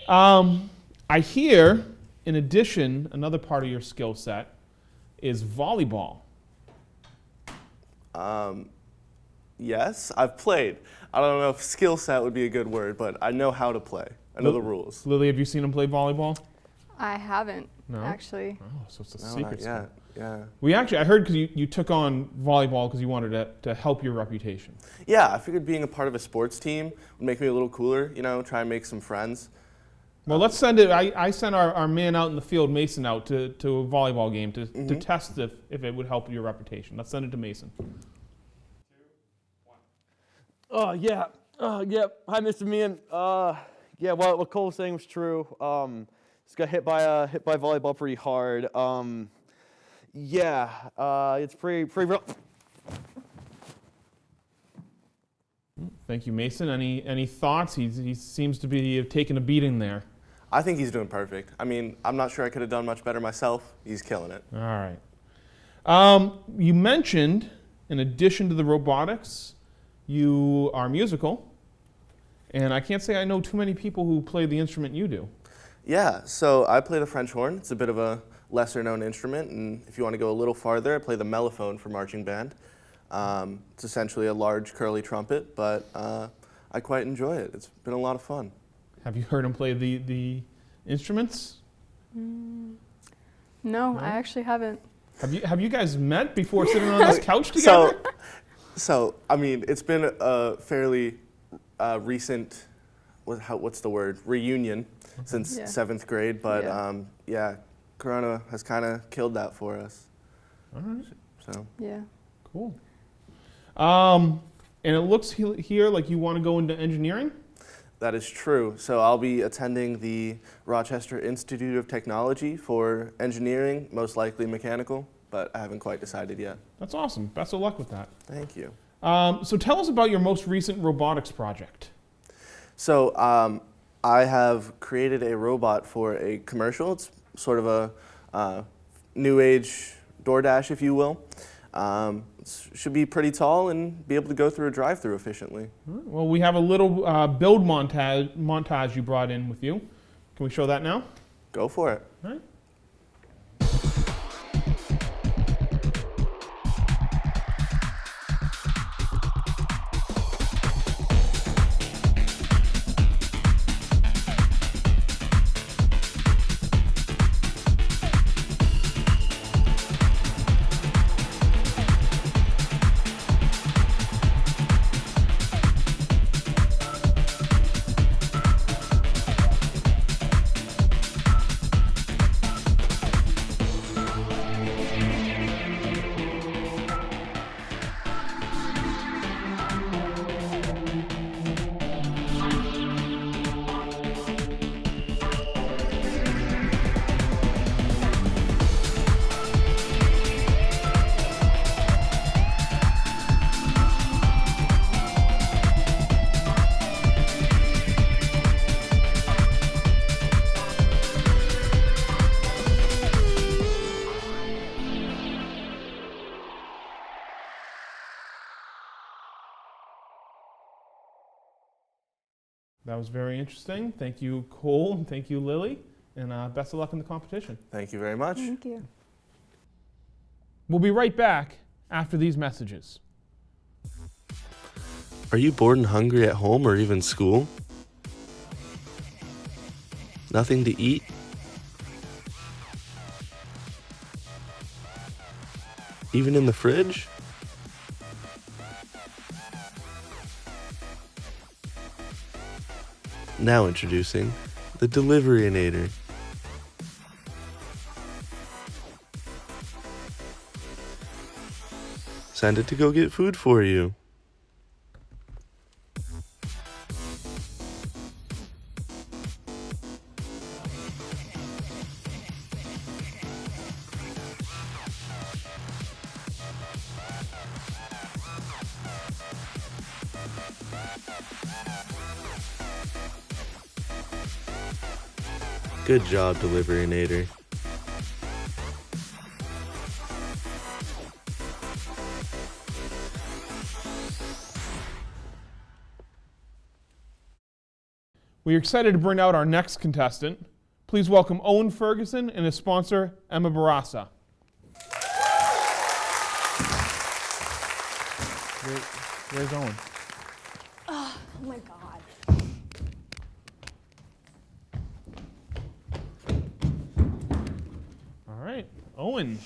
I hear, in addition, another part of your skill set is volleyball. Yes, I've played. I don't know if skill set would be a good word, but I know how to play. I know the rules. Lily, have you seen him play volleyball? I haven't, No? actually. Oh, so it's a No, secret not skill. yet. Yeah. I heard because you took on volleyball because you wanted to help your reputation. Yeah, I figured being a part of a sports team would make me a little cooler, try and make some friends. Well, let's send it. I sent our man out in the field, Mason, out to a volleyball game to test if it would help your reputation. Let's send it to Mason. Oh, yeah. Yep. Hi, Mr. Meehan. Yeah, well, what Cole was saying was true. Just got hit by volleyball pretty hard. Yeah, it's pretty real. Thank you, Mason. Any thoughts? He seems to be taking a beating there. I think he's doing perfect. I mean, I'm not sure I could have done much better myself. He's killing it. All right. You mentioned, in addition to the robotics, you are musical. And I can't say I know too many people who play the instrument you do. Yeah, so I play the French horn. It's a bit of a lesser-known instrument, and if you want to go a little farther, I play the mellophone for marching band. It's essentially a large curly trumpet, but I quite enjoy it. It's been a lot of fun. Have you heard him play the instruments? No, I actually haven't. Have you guys met before sitting on this couch together? So I mean, it's been a fairly recent, what's the word, reunion since 7th grade, but yeah, Corona has kind of killed that for us. All right. So. Yeah. Cool. And it looks here like you want to go into engineering? That is true. So I'll be attending the Rochester Institute of Technology for engineering, most likely mechanical, but I haven't quite decided yet. That's awesome. Best of luck with that. Thank you. So tell us about your most recent robotics project. So I have created a robot for a commercial. It's sort of a new age DoorDash, if you will. It should be pretty tall and be able to go through a drive-through efficiently. Well, we have a little build montage you brought in with you. Can we show that now? Go for it. All right. That was very interesting. Thank you, Cole, and thank you, Lily, and best of luck in the competition. Thank you very much. Thank you. We'll be right back after these messages. Are you bored and hungry at home or even school? Nothing to eat? Even in the fridge? Now introducing the Deliveryinator. Send it to go get food for you. Good job, Deliveryinator. We are excited to bring out our next contestant. Please welcome Owen Ferguson and his sponsor, Emma Barassa. Where's Owen? Oh my God. All right, Owen.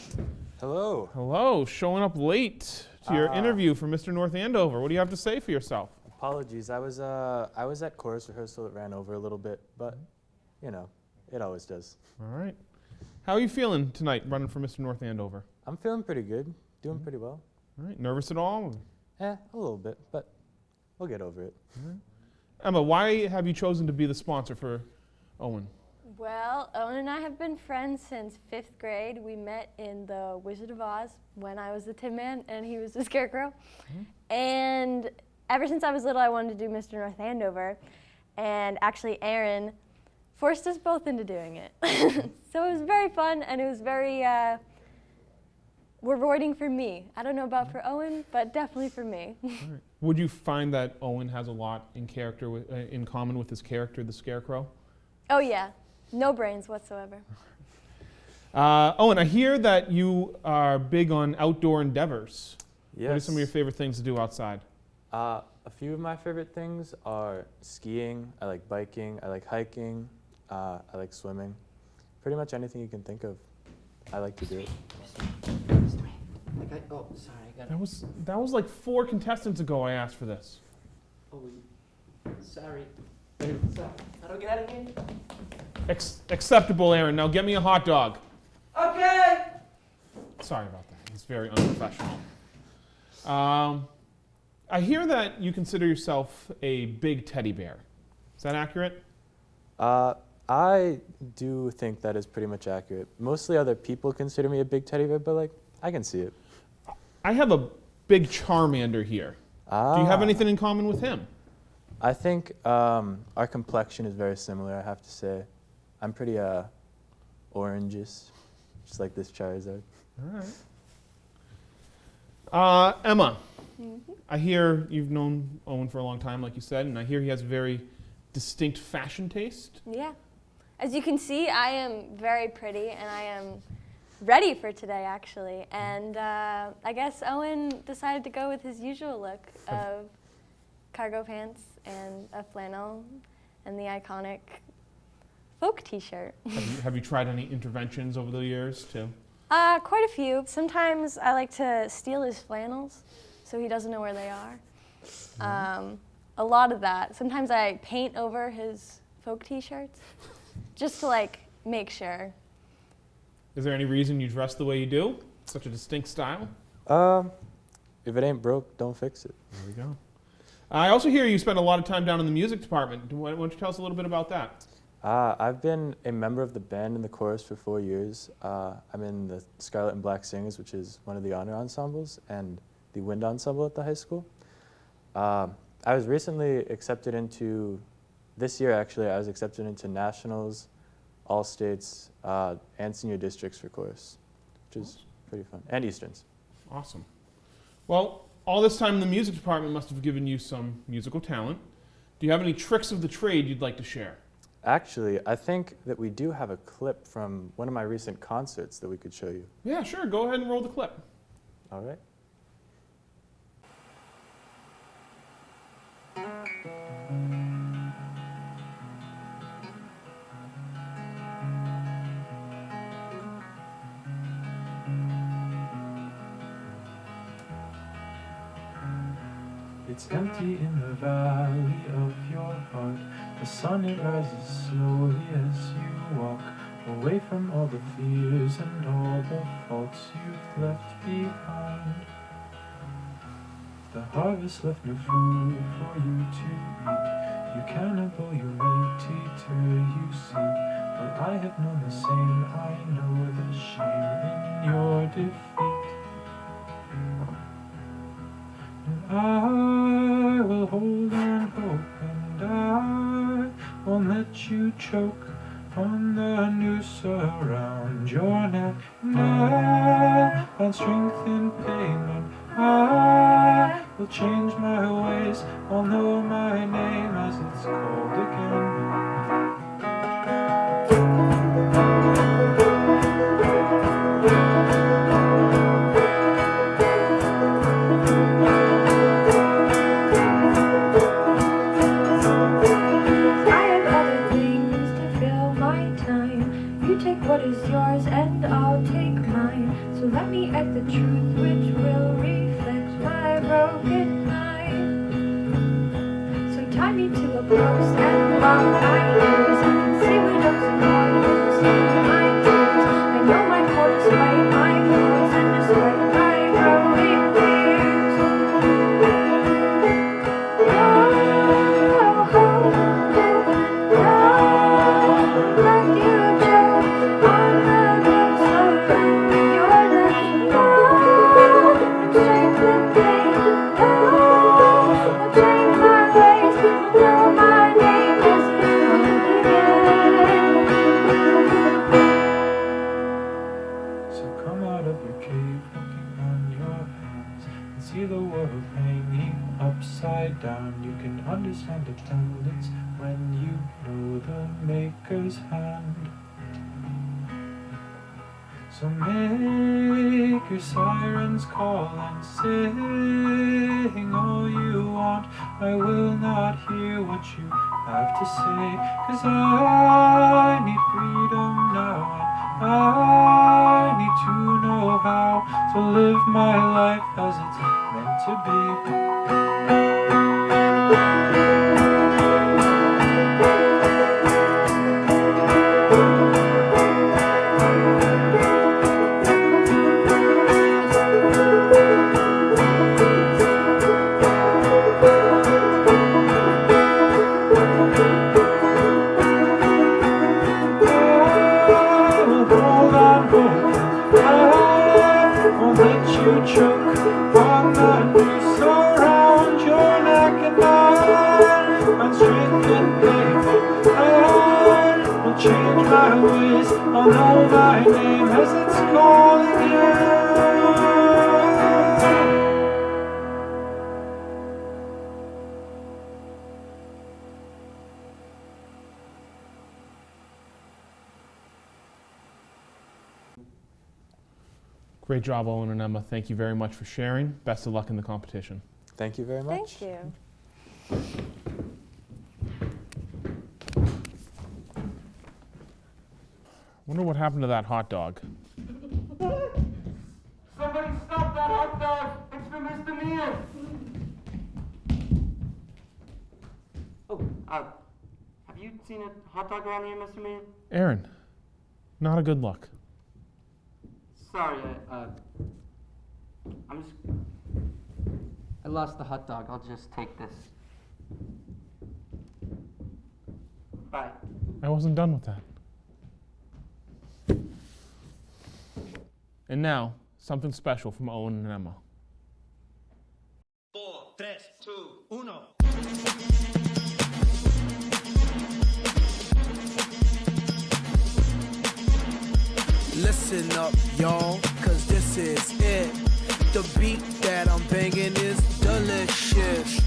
Hello. Hello, showing up late to your interview for Mr. North Andover. What do you have to say for yourself? Apologies. I was at chorus rehearsal. It ran over a little bit, but you know, it always does. All right. How are you feeling tonight running for Mr. North Andover? I'm feeling pretty good. Doing pretty well. All right. Nervous at all? A little bit, but we'll get over it. All right. Emma, why have you chosen to be the sponsor for Owen? Well, Owen and I have been friends since 5th grade. We met in the Wizard of Oz when I was the Tin Man and he was the Scarecrow. And ever since I was little, I wanted to do Mr. North Andover. And actually, Aaron forced us both into doing it. So it was very fun, and it was very rewarding for me. I don't know about for Owen, but definitely for me. All right. Would you find that Owen has a lot in common with his character, the Scarecrow? Oh yeah, no brains whatsoever. Owen, I hear that you are big on outdoor endeavors. Yes. What are some of your favorite things to do outside? A few of my favorite things are skiing. I like biking. I like hiking. I like swimming. Pretty much anything you can think of, I like to do it. Oh, sorry, I got That was like 4 contestants ago I asked for this. Oh, sorry. How do I get out of here? Acceptable, Aaron. Now get me a hot dog. Okay. Sorry about that. It's very unprofessional. I hear that you consider yourself a big teddy bear. Is that accurate? I do think that is pretty much accurate. Mostly other people consider me a big teddy bear, but like, I can see it. I have a big Charmander here. Do you have anything in common with him? I think our complexion is very similar, I have to say. I'm pretty orangish, just like this Charizard. All right. Emma, Mm-hmm. I hear you've known Owen for a long time, like you said, and I hear he has very distinct fashion taste. Yeah. As you can see, I am very pretty, and I am ready for today, actually. And I guess Owen decided to go with his usual look of cargo pants and a flannel and the iconic folk t-shirt. Have you tried any interventions over the years, too? Quite a few. Sometimes I like to steal his flannels so he doesn't know where they are. A lot of that. Sometimes I paint over his folk t-shirts just to like make sure. Is there any reason you dress the way you do? Such a distinct style? If it ain't broke, don't fix it. There we go. I also hear you spend a lot of time down in the music department. Why don't you tell us a little bit about that? I've been a member of the band in the chorus for 4 years. I'm in the Scarlet and Black Singers, which is one of the honor ensembles, and the wind ensemble at the high school. I was recently accepted into, this year actually, I was accepted into nationals, all states, and senior districts for chorus, which is pretty fun, and Easterns. Awesome. Well, all this time in the music department must have given you some musical talent. Do you have any tricks of the trade you'd like to share? Actually, I think that we do have a clip from one of my recent concerts that we could show you. Yeah, sure. Go ahead and roll the clip. All right. It's empty in the valley of your heart. The sun, it rises slowly as you walk away from all the fears and all the faults you've left behind. The harvest left no food for you to eat. You cannibal, you meat-eater, you see. But I have known the same, I know the shame in your defeat. And I will hold and hope, and I won't let you choke on the noose around your neck. And I find strength in pain, and I will change my ways. I'll know my name as it's called again. What is yours and I'll take mine. So let me act the truth which will reflect my broken mind. So tie me to a post and lock my ears. I can see widows and orphans in my tears. I know my call despite my flaws and despite my growing fears. Let you choke on the noose around your neck. Strength and pain. I'll change my ways. Know my name as it's called again. So come out of your cave, looking on your hands, and see the world hanging upside down. You can understand attendance when you know the maker's hand. So make your sirens call and sing all you want. I will not hear what you have to say, 'cause I need freedom now, and I need to know how to live my life as it's meant to be. Choke on the noose around your neck, and I find strength in pain. I will change my ways. I'll know my name as it's calling you. Great job, Owen and Emma. Thank you very much for sharing. Best of luck in the competition. Thank you very much. Thank you. Wonder what happened to that hot dog. Somebody stop that hot dog! It's for Mr. Meehan! Oh, have you seen a hot dog around here, Mr. Meehan? Aaron, not a good look. Sorry, I lost the hot dog. I'll just take this. Bye. I wasn't done with that. And now, something special from Owen and Emma. 4, 3, 2, 1. Listen up, y'all, 'cause this is it. The beat that I'm banging is delicious.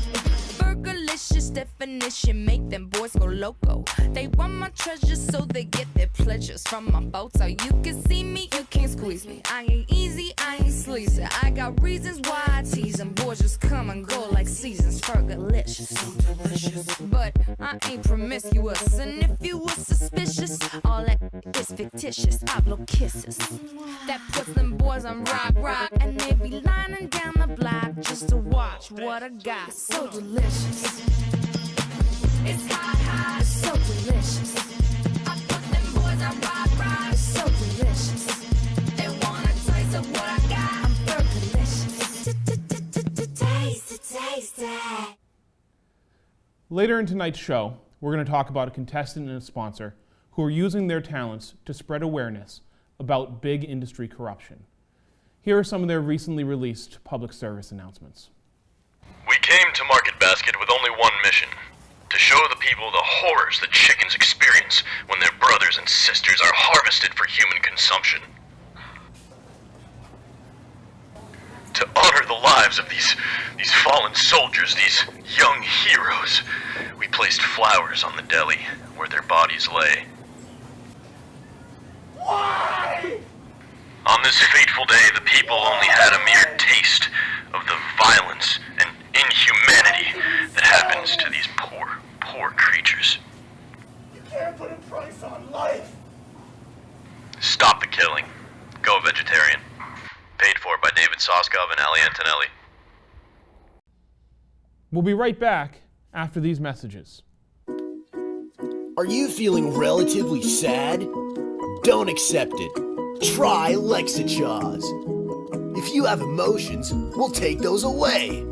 Burgerlicious definition, make them boys go loco. They want my treasures so they get their pleasures from my boat. So you can see me, you can't squeeze me. I ain't easy, I ain't sleazy. I got reasons why I tease them. Boys just come and go like seasons. Burgerlicious, so delicious. But I ain't promiscuous, and if you were suspicious, all that is fictitious. I blow kisses. That puts them boys on rock, and they be lining down the block just to watch what I got. So delicious. It's hot, it's so delicious. I put them boys on rock, it's so delicious. They want a taste of what I got. I'm burgerlicious. Taste it, Later in tonight's show, we're going to talk about a contestant and a sponsor who are using their talents to spread awareness about big industry corruption. Here are some of their recently released public service announcements. We came to Market Basket with only one mission: to show the people the horrors that chickens experience when their brothers and sisters are harvested for human consumption. To honor the lives of these fallen soldiers, these young heroes, we placed flowers on the deli where their bodies lay. Why? On this fateful day, the people only had a mere taste of the violence and inhumanity that happens to these poor creatures. You can't put a price on life. Stop the killing. Go vegetarian. Paid for by David Soskov and Ali Antonelli. We'll be right back after these messages. Are you feeling relatively sad? Don't accept it. Try Lexachaz. If you have emotions, we'll take those away.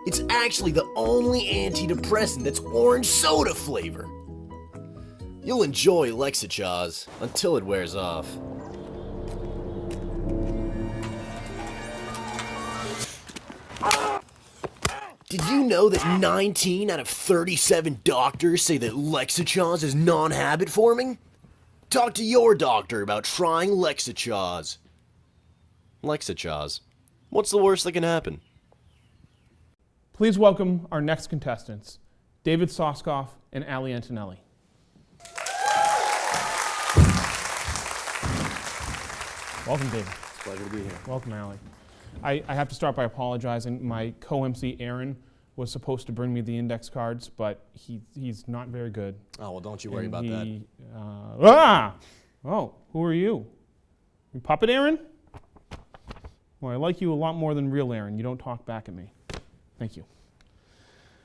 It's actually the only antidepressant that's orange soda flavor. You'll enjoy Lexachaz until it wears off. Did you know that 19 out of 37 doctors say that Lexachaz is non-habit forming? Talk to your doctor about trying Lexachaz. Lexachaz. What's the worst that can happen? Please welcome our next contestants, David Soskov and Ali Antonelli. Welcome, David. It's a pleasure to be here. Welcome, Ali. I have to start by apologizing. My co-MC, Aaron, was supposed to bring me the index cards, but he's not very good. Oh, well, don't you worry about that. Oh, who are you? You Puppet Aaron? Well, I like you a lot more than real Aaron. You don't talk back at me. Thank you.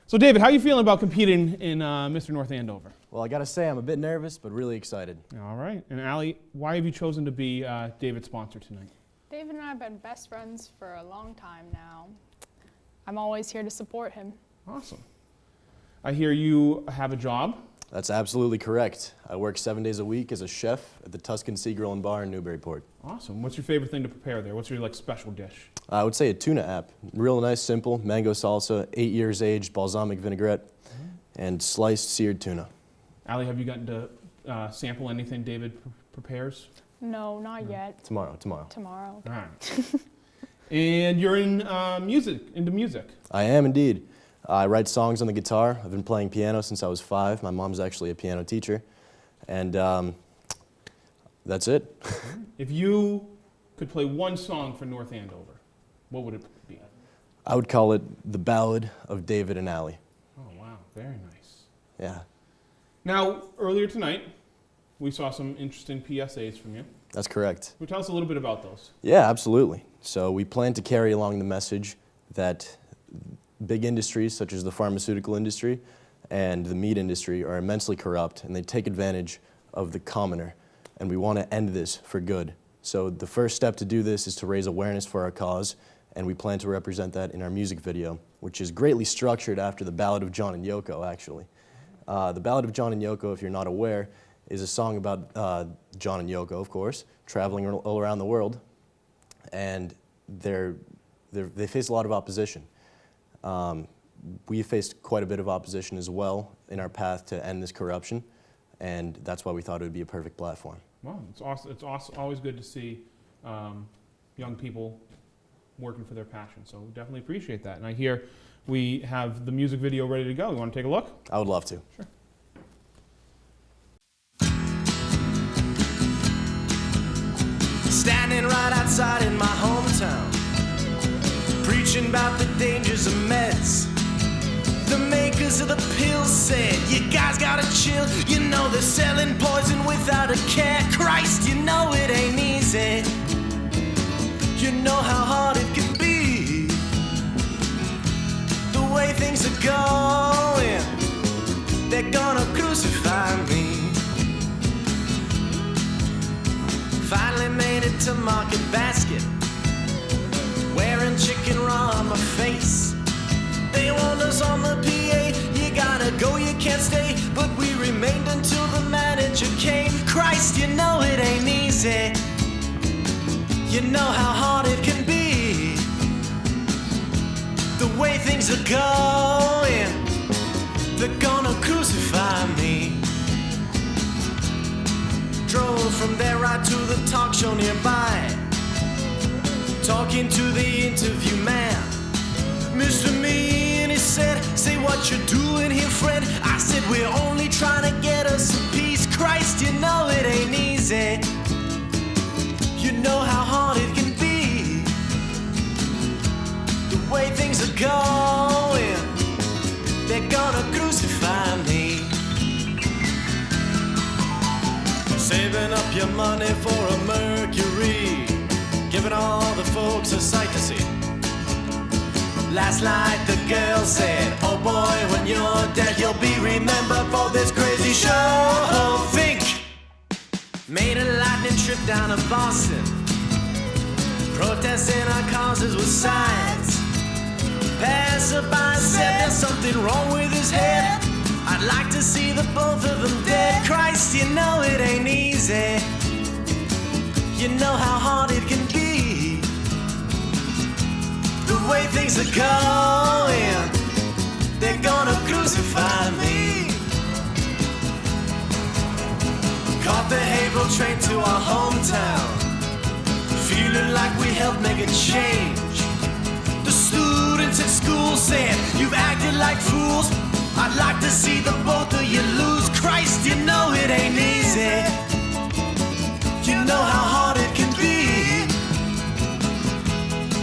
So, David, how are you feeling about competing in Mr. North Andover? Well, I gotta say, I'm a bit nervous, but really excited. All right. And Ali, why have you chosen to be David's sponsor tonight? David and I have been best friends for a long time now. I'm always here to support him. Awesome. I hear you have a job. That's absolutely correct. I work 7 days a week as a chef at the Tuscan Sea Grill and Bar in Newburyport. Awesome. What's your favorite thing to prepare there? What's your special dish? I would say a tuna app. Real nice, simple, mango salsa, 8 years aged, balsamic vinaigrette, and sliced seared tuna. Ali, have you gotten to sample anything David prepares? No, not yet. Tomorrow. Tomorrow. All right. And you're into music. I am indeed. I write songs on the guitar. I've been playing piano since I was 5. My mom's actually a piano teacher. And that's it. If you could play one song for North Andover, what would it be? I would call it The Ballad of David and Ali. Oh, wow. Very nice. Yeah. Now, earlier tonight, we saw some interesting PSAs from you. That's correct. Can you tell us a little bit about those? Yeah, absolutely. So we plan to carry along the message that big industries such as the pharmaceutical industry and the meat industry are immensely corrupt, and they take advantage of the commoner, and we want to end this for good. So the first step to do this is to raise awareness for our cause, and we plan to represent that in our music video, which is greatly structured after the Ballad of John and Yoko, actually. The Ballad of John and Yoko, if you're not aware, is a song about John and Yoko, of course, traveling all around the world, and they face a lot of opposition. We faced quite a bit of opposition as well in our path to end this corruption, and that's why we thought it would be a perfect platform. Well, it's awesome. It's always good to see young people working for their passion, so we definitely appreciate that. And I hear we have the music video ready to go. You want to take a look? I would love to. Sure. Standing right outside in my hometown, preaching about the dangers of meds. The makers of the pills said, you guys gotta chill. You know they're selling poison without a care. Christ, you know it ain't easy. You know how hard it can be. The way things are going, they're gonna crucify me. Finally made it to Market Basket, wearing chicken raw on my face. They want us on the PA, you gotta go, you can't stay. But we remained until the manager came. Christ, you know it ain't easy. You know how hard it can be. The way things are going, they're gonna crucify me. Drove from there right to the talk show nearby, talking to the interview man, Mr. Me, and he said, say what you're doing here, friend. I said, we're only trying to get us some peace. Christ, you know it ain't easy. You know how hard it can be. The way things are going, they're gonna crucify me. Saving up your money for a Mercury, giving all the folks a sight to see. Last night the girl said, oh boy, when you're dead you'll be remembered for this crazy show. Think! Made a lightning trip down to Boston, protesting our causes with signs. Passerby said there's something wrong with his head. I'd like to see the both of them dead. Christ, you know it ain't easy. You know how hard it can be. The way things are going, they're gonna crucify me. Caught the Haverhill train to our hometown, feeling like we helped make a change. The students at school said, you've acted like fools. I'd like to see the both of you lose. Christ, you know it ain't easy. You know how hard it can be.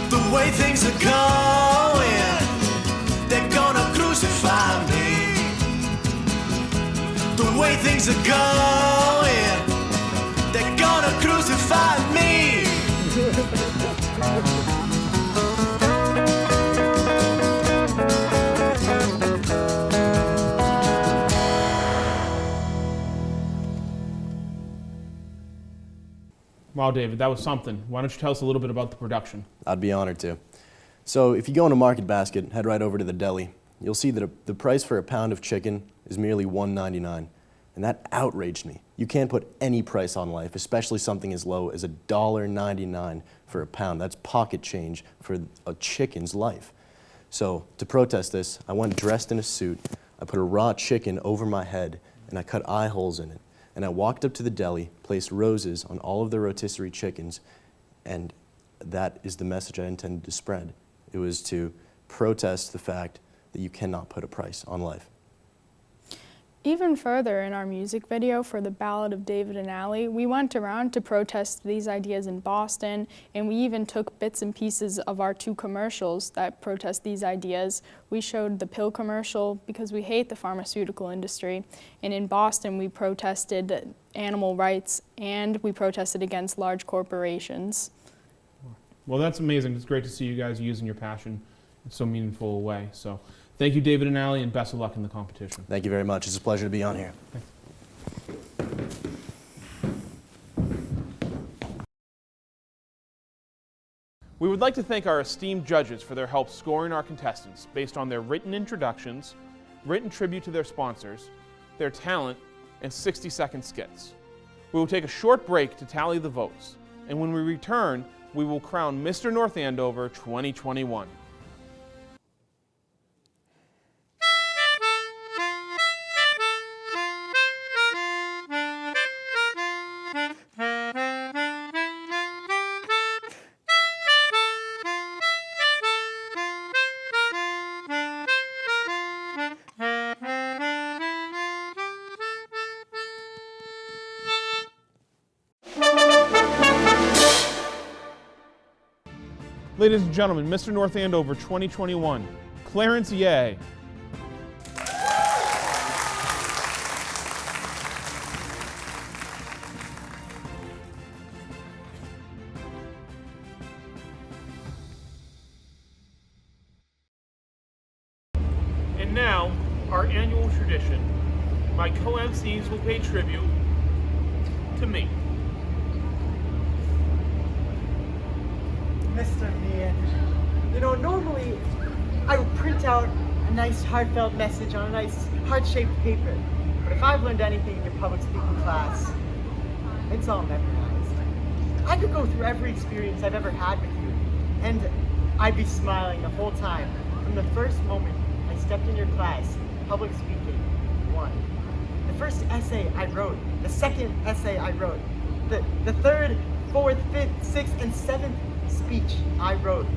The way things are going, they're gonna crucify me. The way things are going, they're gonna crucify me. Wow, David, that was something. Why don't you tell us a little bit about the production? I'd be honored to. So if you go into Market Basket, head right over to the deli, you'll see that the price for a pound of chicken is merely $1.99. And that outraged me. You can't put any price on life, especially something as low as $1.99 for a pound. That's pocket change for a chicken's life. So to protest this, I went dressed in a suit, I put a raw chicken over my head, and I cut eye holes in it. And I walked up to the deli, placed roses on all of the rotisserie chickens, and that is the message I intended to spread. It was to protest the fact that you cannot put a price on life. Even further, in our music video for the Ballad of David and Allie, we went around to protest these ideas in Boston, and we even took bits and pieces of our 2 commercials that protest these ideas. We showed the pill commercial because we hate the pharmaceutical industry, and in Boston we protested animal rights and we protested against large corporations. Well, that's amazing. It's great to see you guys using your passion in so meaningful a way. So, thank you, David and Allie, and best of luck in the competition. Thank you very much. It's a pleasure to be on here. We would like to thank our esteemed judges for their help scoring our contestants based on their written introductions, written tribute to their sponsors, their talent, and 60-second skits. We will take a short break to tally the votes, and when we return, we will crown Mr. North Andover 2021. Ladies and gentlemen, Mr. North Andover 2021, Clarence Yeh. And now, our annual tradition. My co-MCs will pay tribute to me. Mr. Meehan, you know, normally I would print out a nice heartfelt message on a nice heart-shaped paper. But if I've learned anything in your public speaking class, it's all memorized. I could go through every experience I've ever had with you, and I'd be smiling the whole time from the first moment I stepped in your class, public speaking 1. The first essay I wrote, the second essay I wrote, the third, fourth, fifth, sixth, and seventh speech I wrote.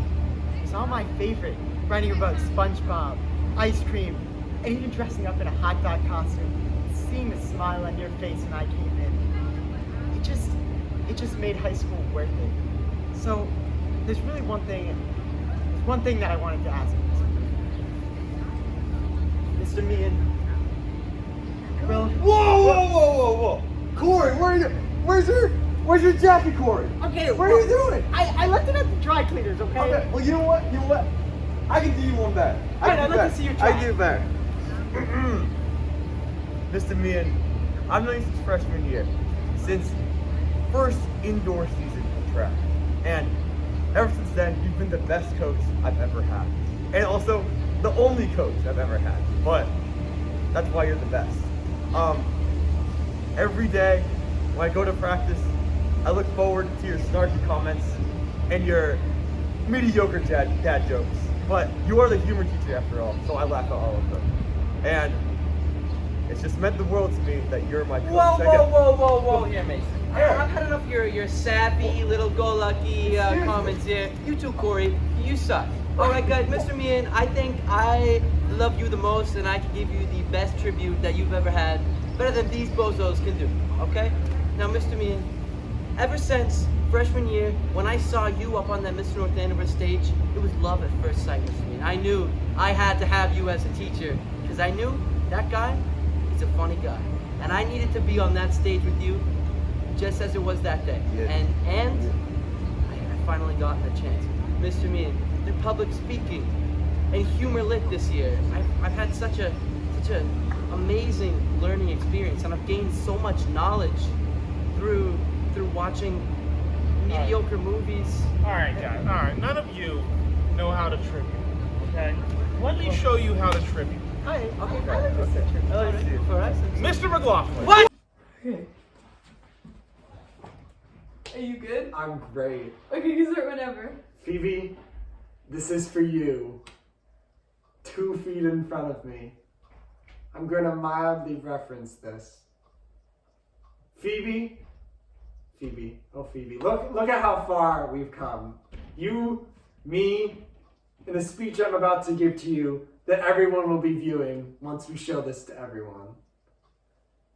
It was all my favorite, writing about SpongeBob, ice cream, and even dressing up in a hot dog costume, and seeing the smile on your face when I came in. It just made high school worth it. So there's really one thing that I wanted to ask you. Mr. Meehan. Well, Whoa! Corey, where's your jacket, Corey? Okay, what are you doing? I left it at the dry cleaners, okay? Okay, well, you know what? I can do you one back. I'd like to see your I jacket. do it back. Mr. Meehan, I've known you since freshman year, since first indoor season of track. And ever since then, you've been the best coach I've ever had. And also, the only coach I've ever had. But that's why you're the best. Every day when I go to practice, I look forward to your snarky comments and your mediocre dad jokes. But you are the humor teacher after all, so I laugh at all of them. And it's just meant the world to me that you're my coach. Whoa, here, Mason. I've had enough of your sappy, little go-lucky comments here. You too, Corey. You suck. All right, guys, Mr. Meehan, I think I love you the most, and I can give you the best tribute that you've ever had, better than these bozos can do, okay? Now, Mr. Meehan, ever since freshman year, when I saw you up on that Mr. North Andover stage, it was love at first sight, Mr. Meehan. I knew I had to have you as a teacher, because I knew that guy, he's a funny guy. And I needed to be on that stage with you, just as it was that day. Yeah. And I finally got the chance. Mr. Meehan, through public speaking and humor lit this year, I've had such a amazing learning experience, and I've gained so much knowledge through watching mediocre movies. All right, guys. All right, none of you know how to tribute. Okay, let me show you how to tribute. Okay, great. For us, Mr. McLaughlin. What? Okay. Are you good? I'm great. Okay, you can start whenever. Phoebe, this is for you. 2 feet in front of me. I'm going to mildly reference this. Phoebe, oh Phoebe, look at how far we've come. You, me, and the speech I'm about to give to you that everyone will be viewing once we show this to everyone.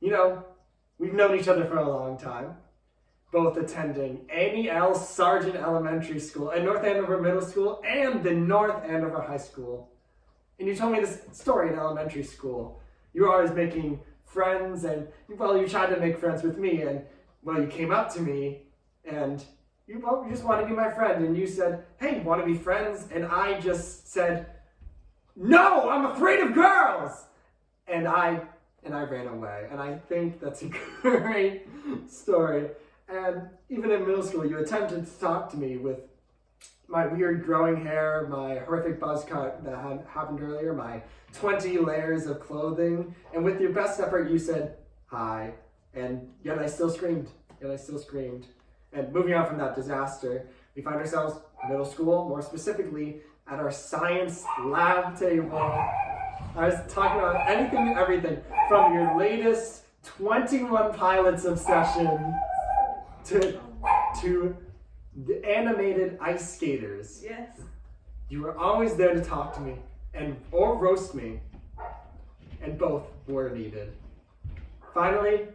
You know, we've known each other for a long time, both attending Amy L. Sargent Elementary School and North Andover Middle School and the North Andover High School. And you told me this story in elementary school. You were always making friends, and well, you tried to make friends with me, and well, you came up to me and you just want to be my friend, and you said, hey, want to be friends? And I just said, no, I'm afraid of girls! And I ran away, and I think that's a great story. And even in middle school, you attempted to talk to me with my weird growing hair, my horrific buzz cut that had happened earlier, my 20 layers of clothing, and with your best effort, you said, hi, and yet I still screamed. And moving on from that disaster, we find ourselves in middle school, more specifically at our science lab table. I was talking about anything and everything, from your latest 21 Pilots obsession to the animated ice skaters. Yes. You were always there to talk to me or roast me, and both were needed. Finally,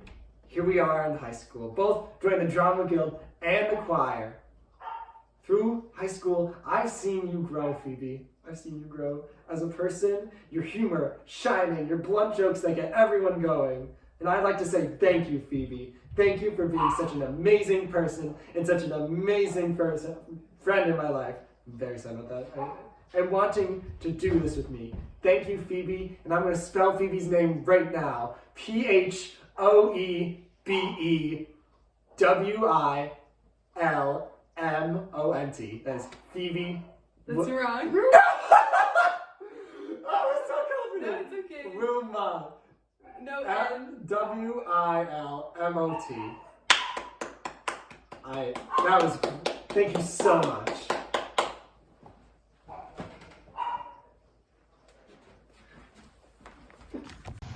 here we are in high school, both joined the drama guild and the choir. Through high school, I've seen you grow, Phoebe. I've seen you grow as a person, your humor shining, your blunt jokes that get everyone going. And I'd like to say thank you, Phoebe. Thank you for being such an amazing person and such an amazing friend in my life. I'm very sad about that. And wanting to do this with me. Thank you, Phoebe. And I'm going to spell Phoebe's name right now. PhoebeWilmont. That is Phoebe. That's wrong. No! I was so No, it's okay. Wilmot. No, Wilmot. That was, thank you so much.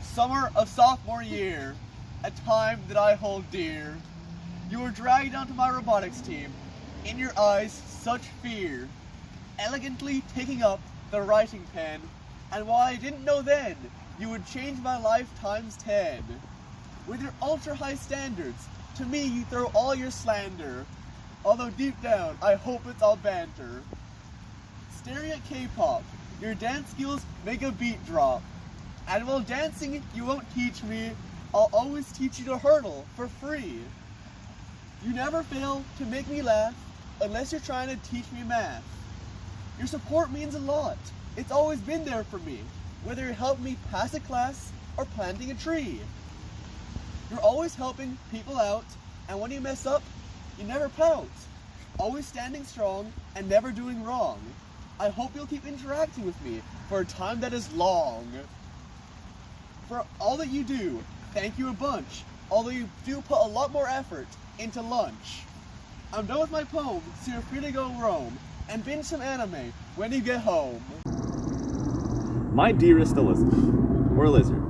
Summer of sophomore year, a time that I hold dear. You were dragged onto my robotics team. In your eyes, such fear. Elegantly taking up the writing pen. And while I didn't know then, you would change my life times 10. With your ultra-high standards, to me you throw all your slander. Although deep down, I hope it's all banter. Staring at K-pop, your dance skills make a beat drop. And while dancing, you won't teach me. I'll always teach you to hurdle for free. You never fail to make me laugh unless you're trying to teach me math. Your support means a lot. It's always been there for me, whether you help me pass a class or planting a tree. You're always helping people out, and when you mess up, you never pout. Always standing strong and never doing wrong. I hope you'll keep interacting with me for a time that is long. For all that you do, thank you a bunch, although you do put a lot more effort into lunch. I'm done with my poem, so you're free to go roam, and binge some anime when you get home. My dearest Elizabeth, or Lizard,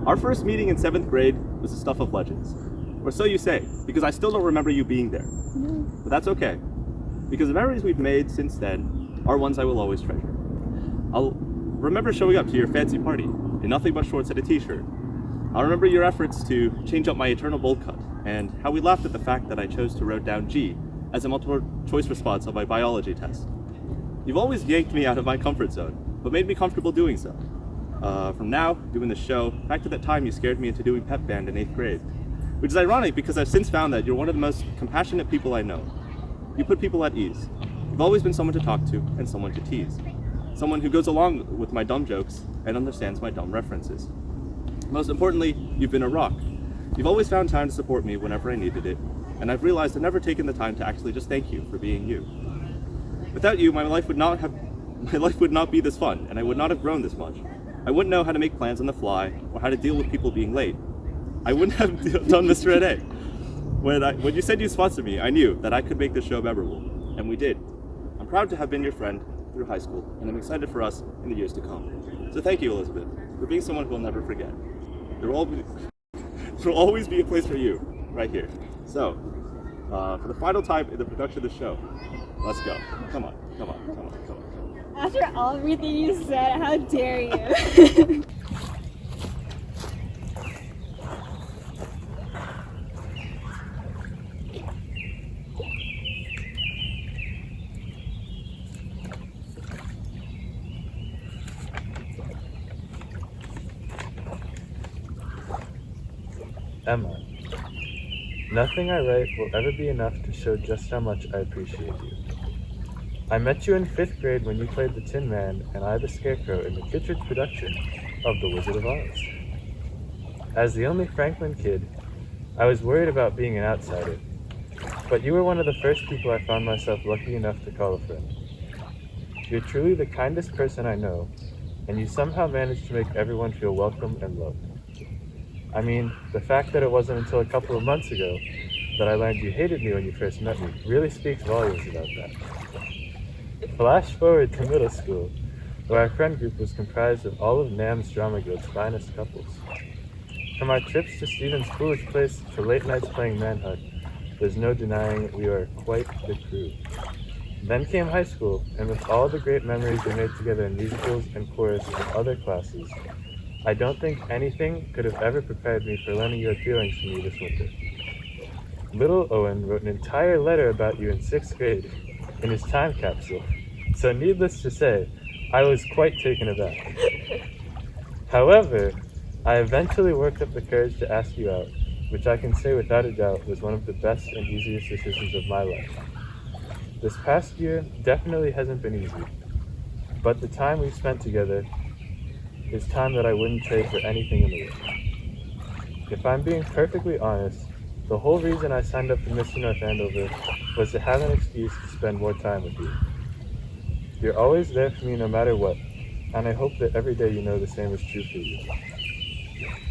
our first meeting in 7th grade was the stuff of legends. Or so you say, because I still don't remember you being there. But that's okay, because the memories we've made since then are ones I will always treasure. I'll remember showing up to your fancy party in nothing but shorts and a t-shirt. I'll remember your efforts to change up my eternal bowl cut, and how we laughed at the fact that I chose to write down G as a multiple choice response on my biology test. You've always yanked me out of my comfort zone, but made me comfortable doing so. From now, doing the show, back to that time you scared me into doing pep band in 8th grade. Which is ironic because I've since found that you're one of the most compassionate people I know. You put people at ease. You've always been someone to talk to and someone to tease. Someone who goes along with my dumb jokes and understands my dumb references. Most importantly, you've been a rock. You've always found time to support me whenever I needed it, and I've realized I've never taken the time to actually just thank you for being you. Without you, my life would not be this fun, and I would not have grown this much. I wouldn't know how to make plans on the fly, or how to deal with people being late. I wouldn't have done Mr. Ed. When you said you'd sponsor me, I knew that I could make this show memorable, and we did. I'm proud to have been your friend through high school, and I'm excited for us in the years to come. So thank you, Elizabeth, for being someone who will never forget. There will always be a place for you, right here. So, for the final time in the production of the show, let's go. Come on. After everything you said, how dare you? Emma, nothing I write will ever be enough to show just how much I appreciate you. I met you in 5th grade when you played the Tin Man and I the Scarecrow in the Kittredge production of The Wizard of Oz. As the only Franklin kid, I was worried about being an outsider, but you were one of the first people I found myself lucky enough to call a friend. You're truly the kindest person I know, and you somehow managed to make everyone feel welcome and loved. I mean, the fact that it wasn't until a couple of months ago that I learned you hated me when you first met me really speaks volumes about that. Flash forward to middle school, where our friend group was comprised of all of NAM's Drama Guild's finest couples. From our trips to Stephen's Foolish Place to late nights playing Manhunt, there's no denying we are quite the crew. Then came high school, and with all the great memories we made together in musicals and chorus and other classes, I don't think anything could have ever prepared me for learning your feelings for me this winter. Little Owen wrote an entire letter about you in 6th grade in his time capsule, so needless to say, I was quite taken aback. However, I eventually worked up the courage to ask you out, which I can say without a doubt was one of the best and easiest decisions of my life. This past year definitely hasn't been easy, but the time we've spent together is time that I wouldn't trade for anything in the world. If I'm being perfectly honest, the whole reason I signed up for Mr. North Andover was to have an excuse to spend more time with you. You're always there for me no matter what, and I hope that every day you know the same is true for you.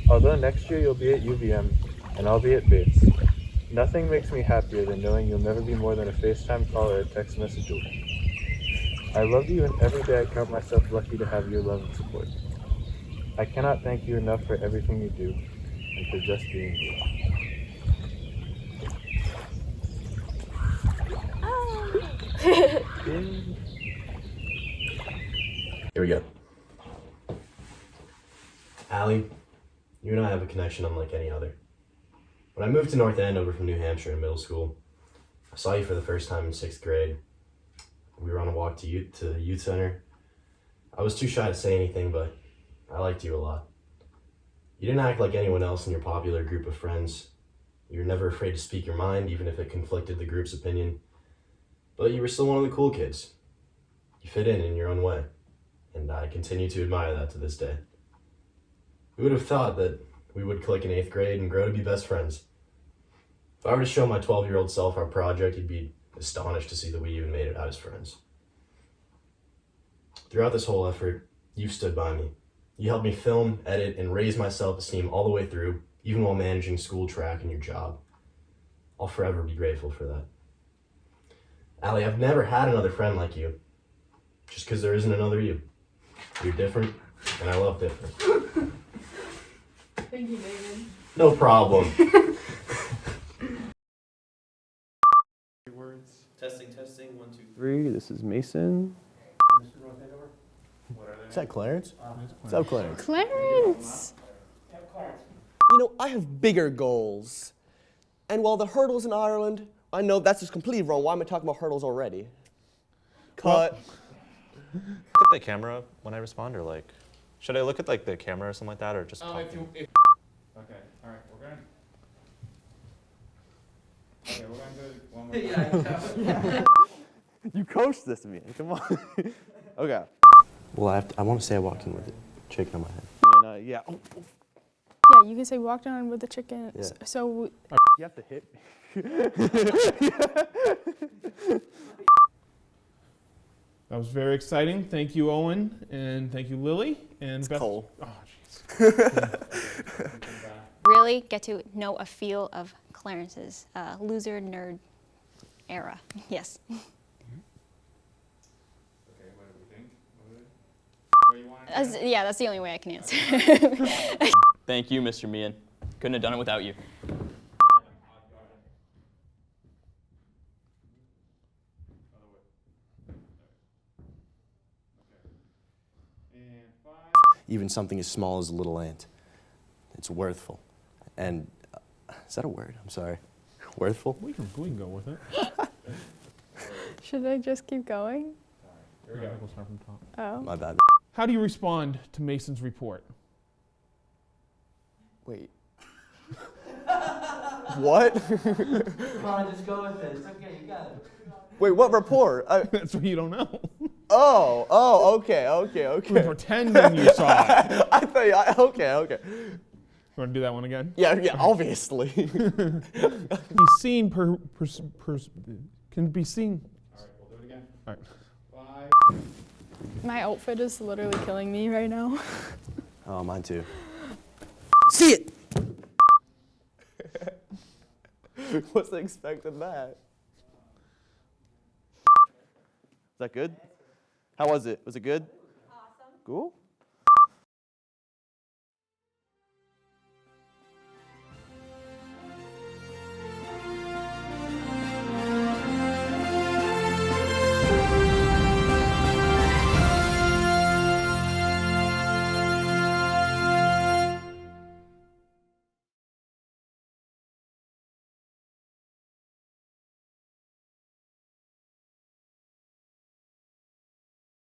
Although next year you'll be at UVM, and I'll be at Bates, nothing makes me happier than knowing you'll never be more than a FaceTime call or a text message away. I love you, and every day I count myself lucky to have your love and support. I cannot thank you enough for everything you do, and for just being you. Here we go. Allie, you and I have a connection unlike any other. When I moved to North Andover from New Hampshire in middle school, I saw you for the first time in 6th grade. We were on a walk to the youth center. I was too shy to say anything, but I liked you a lot. You didn't act like anyone else in your popular group of friends. You were never afraid to speak your mind, even if it conflicted the group's opinion. But you were still one of the cool kids. You fit in your own way, and I continue to admire that to this day. Who would have thought that we would click in 8th grade and grow to be best friends? If I were to show my 12-year-old self our project, he'd be astonished to see that we even made it out as friends. Throughout this whole effort, you've stood by me. You helped me film, edit, and raise my self-esteem all the way through, even while managing school track and your job. I'll forever be grateful for that. Allie, I've never had another friend like you, just because there isn't another you. You're different, and I love different. Thank you, David. No problem. Words. Testing, 1, 2, 3. This is Mason. Is that Clarence? What's up, Clarence? Clarence! You know, I have bigger goals. And while the hurdles in Ireland, I know that's just completely wrong. Why am I talking about hurdles already? Cut. Look at the camera when I respond, or like, should I look at like the camera or something like that, or just talking? Okay, all right, we're gonna do one more time. You coached this, man. Come on. Okay. Well, I want to say I walked in with a chicken on my head. And, yeah. Oh, oh. Yeah, you can say walked on with the chicken. Yeah. So you have to hit. That was very exciting. Thank you, Owen, and thank you, Lily. And Beth. Cole. Oh, jeez. Really get to know a feel of Clarence's loser nerd era. Yes. Yeah, that's the only way I can answer. Thank you, Mr. Meehan. Couldn't have done it without you. Even something as small as a little ant. It's worthful. And, is that a word? I'm sorry. Worthful? We can go with it. should I just keep going? Here we go. We'll start from top. Oh. My bad. How do you respond to Mason's report? Wait. What? Come on, just go with it. It's okay, you got it. Wait, what report? That's what you don't know. Okay. We're pretending you saw it. I thought, okay. You want to do that one again? Yeah, obviously. Be seen can be seen. All right, we'll do it again. All right. 5. My outfit is literally killing me right now. Oh, mine too. See it! Wasn't expecting that. Is that good? How was it? Was it good? Awesome. Cool?